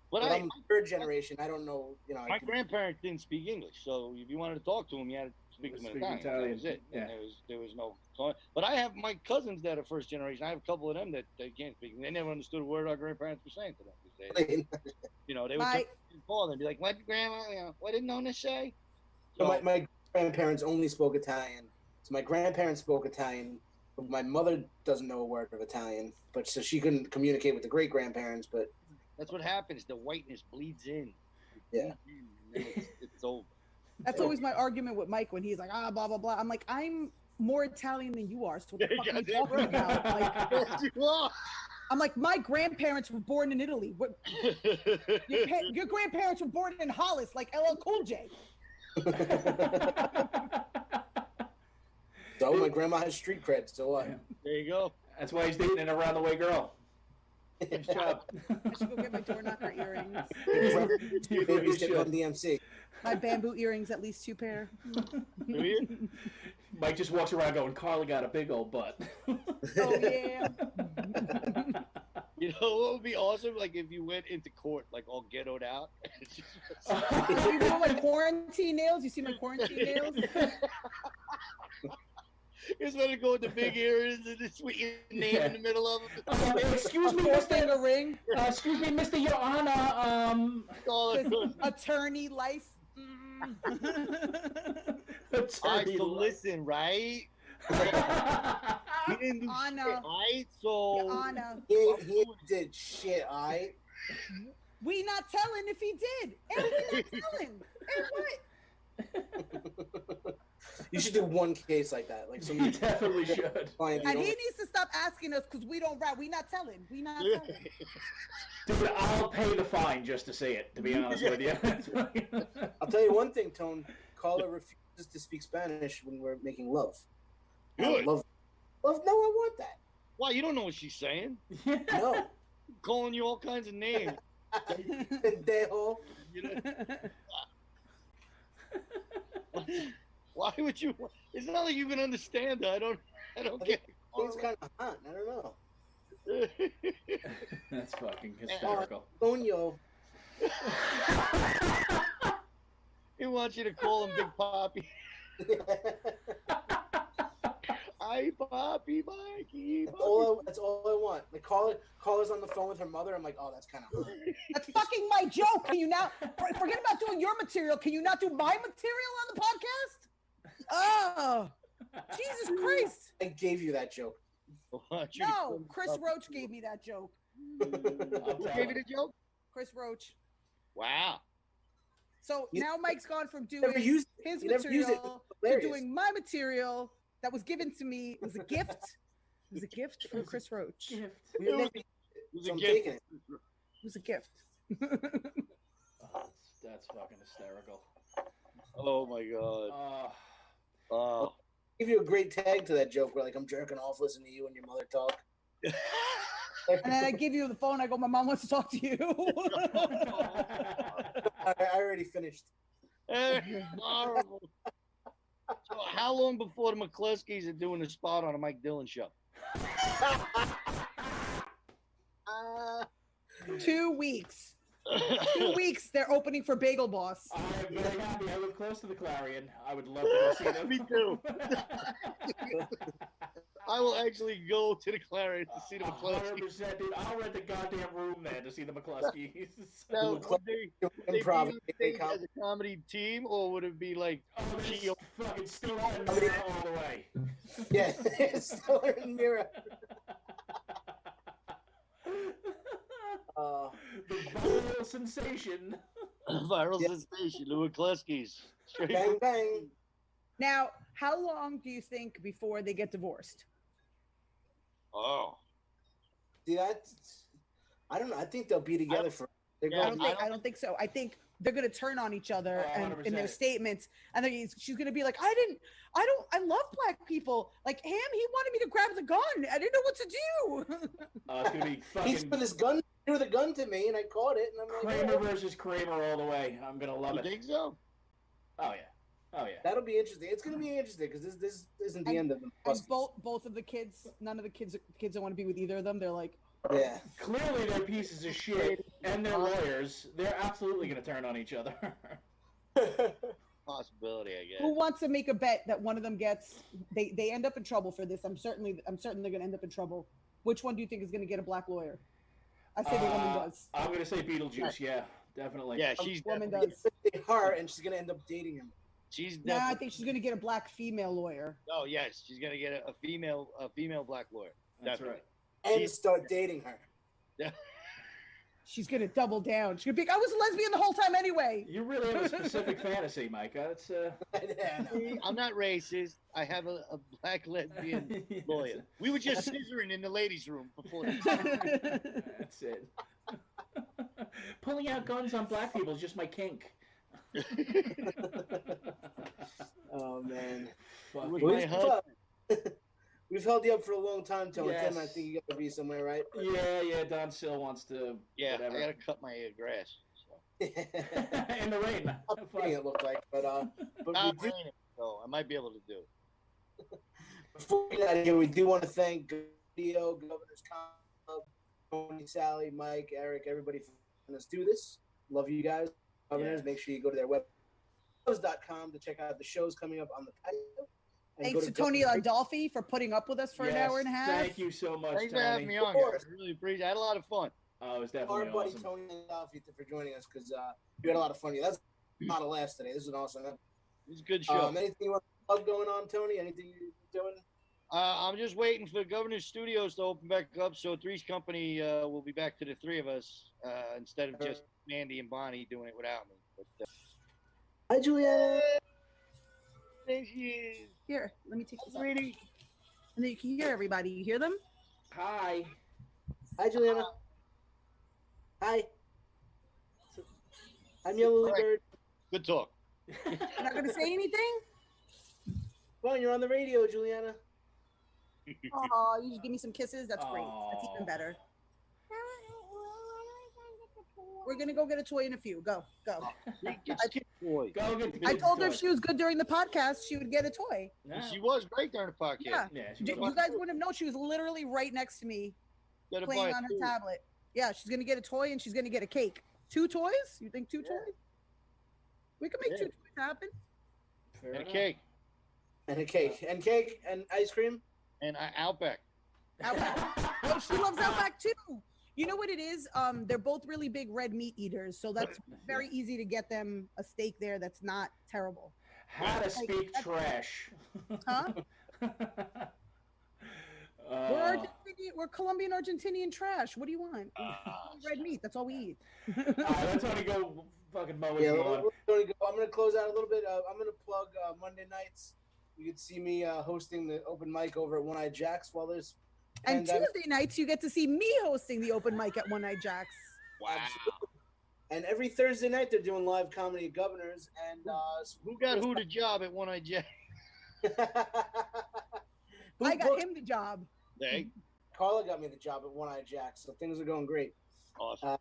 But
I'm third generation. I don't know. You know.
my grandparents didn't speak English, so if you wanted to talk to them, you had to speak to them in
Speak
Italian.
Italian,
That was it.
yeah.
And there was no. But I have my cousins that are first generation. I have a couple of them that they can't speak. They never understood a word our grandparents were saying to them. They would
My-
call them and be like, "What, grandma? What did Nona say?"
So my grandparents only spoke Italian. So my grandparents spoke Italian, but my mother doesn't know a word of Italian. But so she couldn't communicate with the great grandparents. But
That's what happens. The whiteness bleeds in.
Yeah.
And then it's over.
That's always my argument with Mike when he's like, blah blah blah. I'm like, I'm more Italian than you are. So what the fuck are you talking about? Like,
You are.
I'm like, my grandparents were born in Italy. What? Your grandparents were born in Hollis, like LL Cool J.
so my grandma has street cred. So what?
Yeah.
There you go.
That's why he's dating an around the way girl. Nice job.
I should go get my door knocker earrings.
You
Maybe
really
stay on
should.
DMC.
My bamboo earrings, at least 2 pair.
Do you?
Mike just walks around going, Carla got a big old butt.
Oh yeah.
You know what would be awesome? Like if you went into court, like all ghettoed out.
You know my quarantine nails? You see my quarantine nails?
It's when to go with the big ears and the sweet name in the middle of them.
Excuse me,
A
Mr.
finger ring.
Excuse me, Mr. Your Honor.
Oh,
Says attorney life.
I to listen, right? He didn't do
Anna.
shit, right? So
Anna,
He did shit, alright?
we not telling if he did. And we not telling. And what?
You should do one case like that. Like
You
somebody
definitely should.
client.
And he needs to stop asking us because we don't rap. We not telling. We not telling.
Dude, I'll pay the fine just to say it, to be honest with you.
I'll tell you one thing, Tone. Carla refuses to speak Spanish when we're making love.
Good.
Love. No, I want that.
Why? You don't know what she's saying.
No.
Calling you all kinds of names.
Pendejo.
You know? Why would you? It's not like you can understand that. I don't get it.
It's kind of hot. I don't know.
That's fucking hysterical.
Coño.
He wants you to call him Big Poppy. Hi, Poppy, Mikey.
That's all I want. Like Carla's on the phone with her mother. I'm like, oh, that's kind of hot.
That's fucking my joke. Can you now forget about doing your material? Can you not do my material on the podcast? Oh, Jesus Christ!
I gave you that joke.
No, Chris Roach gave me that joke.
Who gave you the joke?
Chris Roach.
Wow.
So
You
now Mike's gone from
Never
doing
used
his
you never use it.
material to
Hilarious.
doing my material that was given to me. It was a gift. It was a gift from Chris Roach. It
We never used
It was
so
a
I'm
gift.
taking it.
was a gift.
Oh, that's fucking hysterical.
Oh my God. Oh.
Give you a great tag to that joke where like I'm jerking off listening to you and your mother talk.
And then I give you the phone. I go, my mom wants to talk to you.
I already finished.
Horrible. So how long before the McCluskeys are doing a spot on a Mike Dillon show?
2 weeks. 2 weeks. They're opening for Bagel Boss.
I'm very happy. I live close to the Clarion. I would love to go see them.
Me too. I will actually go to the Clarion to see the McCleskey.
100%, dude. I'll rent the goddamn room there to see the McCleskeys.
Now, would they be
Improv.
on stage as a comedy team, or would it be like
Oh,
Keo?
it's fucking still on Mira all the way.
Yeah, Stiller and Mira.
The viral sensation.
Viral sensation, the McCleskys. Straight
Bang
from-
bang.
Now, how long do you think before they get divorced?
Oh.
See, I don't know. I think they'll be together for. They're
Yeah,
going.
I don't think so. I think they're gonna turn on each other
Oh,
and in their
100%.
statements, and then she's gonna be like, I love black people. Like him, he wanted me to grab the gun. I didn't know what to do.
It's gonna be
He
fucking
threw this gun, threw the gun to me, and I caught it, and I'm like,
Kramer
oh,
versus Kramer all the way. I'm gonna love
You
it.
think so?
Oh yeah. Oh yeah.
that'll be interesting. It's gonna be interesting because this isn't the end of them.
And both of the kids, none of the kids don't want to be with either of them. They're like,
Yeah.
Clearly they're pieces of shit, and they're lawyers. They're absolutely gonna turn on each other.
Possibility, I guess.
who wants to make a bet that one of them gets? They end up in trouble for this. I'm certain they're gonna end up in trouble. Which one do you think is gonna get a black lawyer? I say the woman does.
I'm gonna say Beetlejuice. Yeah, definitely.
Yeah, she's
Woman
definitely,
does.
Her, and she's gonna end up dating him.
she's
Nah, I
definitely.
think she's gonna get a black female lawyer.
Oh yes, she's gonna get a female black lawyer.
That's
Definitely.
right.
And start dating her.
She's gonna double down. She's gonna be like, I was a lesbian the whole time anyway.
You really have a specific fantasy, Mike. That's
Yeah, I know.
I'm not racist. I have a black lesbian lawyer. We were just scissoring in the ladies' room before.
That's it. Pulling out guns on black people is just my kink.
Oh man.
Fuck.
With
We've,
my husband.
we've held you up for a long time, Tony.
Yes.
Tim, I think you gotta be somewhere, right?
Yeah. Don Sill wants to.
Yeah,
Whatever.
I gotta cut my grass. So.
In the rain.
Thing it looked like, but
Not
we do,
raining, so I might be able to do it.
before we get out of here, we do want to thank Dio, Governor's Club, Tony, Sally, Mike, Eric, everybody for letting us do this. Love you guys, Governors.
Yes.
Make sure you go to their website to check out the shows coming up on the patio. And
Thanks
go
to Tony
Governor-
Adolfi for putting up with us for an
Yes,
hour and a half.
Thank you so much,
Thanks for
Tony.
having me on, guys. I really appreciate it. I had a lot of fun.
Oh, it was
Our
definitely
buddy
awesome.
Tony Adolfi for joining us because we had a lot of fun. That's a lot of laughs today. This is awesome.
It was a good show.
Anything you want to plug going on, Tony? Anything you're doing?
I'm just waiting for Governor's Studios to open back up, so Three's Company will be back to the three of us instead of just Mandy and Bonnie doing it without me. But,
Hi, Juliana.
there she is.
Here, let me take this off.
Sweetie.
And then you can hear everybody. You hear them?
Hi.
Hi, Juliana. Hi. I'm Yellow
All right.
Bird.
Good talk.
You're not gonna say anything?
Come on, you're on the radio, Juliana.
Oh, you just give me some kisses. That's great. That's
Aw.
even better. We're gonna go get a toy in a few. Go.
Get kid boy.
Go get the
I
kids'
told her
toy.
if she was good during the podcast, she would get a toy.
No.
She was great during the podcast.
Yeah.
Yeah, she
You
was-
guys wouldn't have known she was literally right next to me
Gotta buy
playing on her
food.
tablet. Yeah, she's gonna get a toy and she's gonna get a cake. 2 toys? You think 2 toys? We can make
Yeah.
2 toys happen.
Fair
And a
enough.
cake.
And a cake. And cake and ice cream.
And Outback.
Outback. Oh, she loves Outback too. You know what it is? They're both really big red meat eaters, so that's very easy to get them a steak there that's not terrible.
How to speak trash.
Huh?
Uh,
We're Colombian Argentinian trash. What do you want? Red meat. That's all we eat.
let's only go fucking mow his
Yeah,
lawn.
we're gonna go. I'm gonna close out a little bit. I'm gonna plug Monday nights. You can see me hosting the open mic over at One Eye Jacks while there's.
And Tuesday nights, you get to see me hosting the open mic at One Eye Jacks.
Wow.
And every Thursday night they're doing live comedy at Governors. And
Who got who the job at One Eye Jack?
I got him the job.
Hey,
Carla got me the job at One Eye Jacks, so things are going great.
awesome.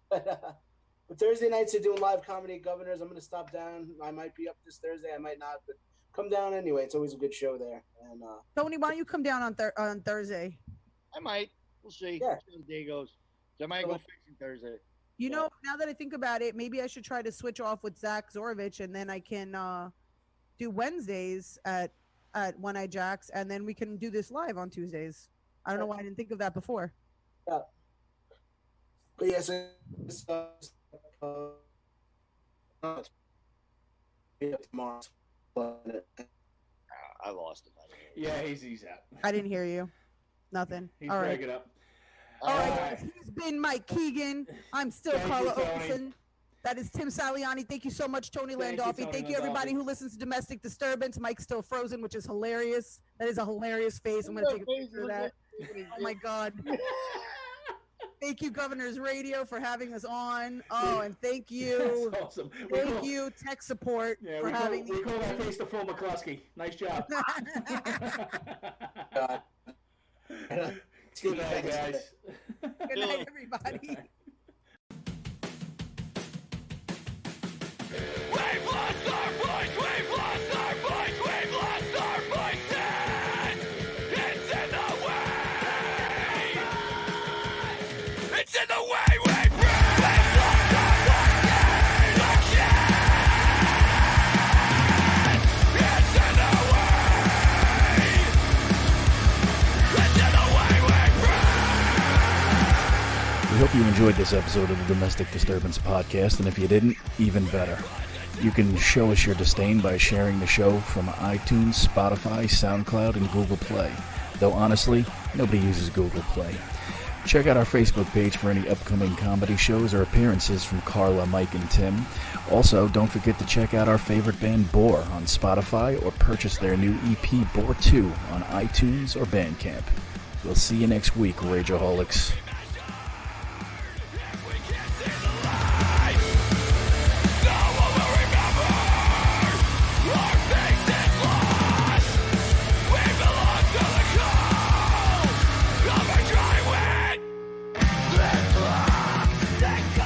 But Thursday nights they're doing live comedy at Governors. I'm gonna stop down. I might be up this Thursday. I might not, but come down anyway. It's always a good show there. And
Tony, why don't you come down on Thursday?
I might. We'll see.
Yeah.
See how the day goes. So I might go fixing Thursday.
You know, now that I think about it, maybe I should try to switch off with Zach Zorovich, and then I can do Wednesdays at at One Eye Jacks, and then we can do this live on Tuesdays. I don't know why I didn't think of that before.
Yeah. But yes, tomorrow.
I lost him.
Yeah, he's out.
I didn't hear you. Nothing.
He's
All right.
breaking up.
All right, guys. He's been Mike Keegan. I'm still
Thank
Carla
you, Tony.
Oakerson. That is Tim Saliani. Thank you so much, Tony
Thank you,
Landolfi.
Tony
Thank you, everybody
Landolfi.
who listens to Domestic Disturbance. Mike's still frozen, which is hilarious. That is a hilarious face. I'm going to take a picture of that. Oh, my God. Thank you, Governor's Radio, for having us on. Oh, and thank you.
That's awesome.
Thank you, tech support, for having me.
We call that face the full McCluskey. Nice job. Good night, guys.
Good night, everybody.
We've lost our voice, we've lost our voice, we've lost our voices! It's in the way! It's in the way we breathe! We've lost our voices! It's in the way! It's in the way we breathe!
We hope you enjoyed this episode of the Domestic Disturbance Podcast, and if you didn't, even better. You can show us your disdain by sharing the show from iTunes, Spotify, SoundCloud, and Google Play. Though honestly, nobody uses Google Play. Check out our Facebook page for any upcoming comedy shows or appearances from Carla, Mike, and Tim. Also, don't forget to check out our favorite band, Bore, on Spotify, or purchase their new EP, Bore 2, on iTunes or Bandcamp. We'll see you next week, Rageaholics.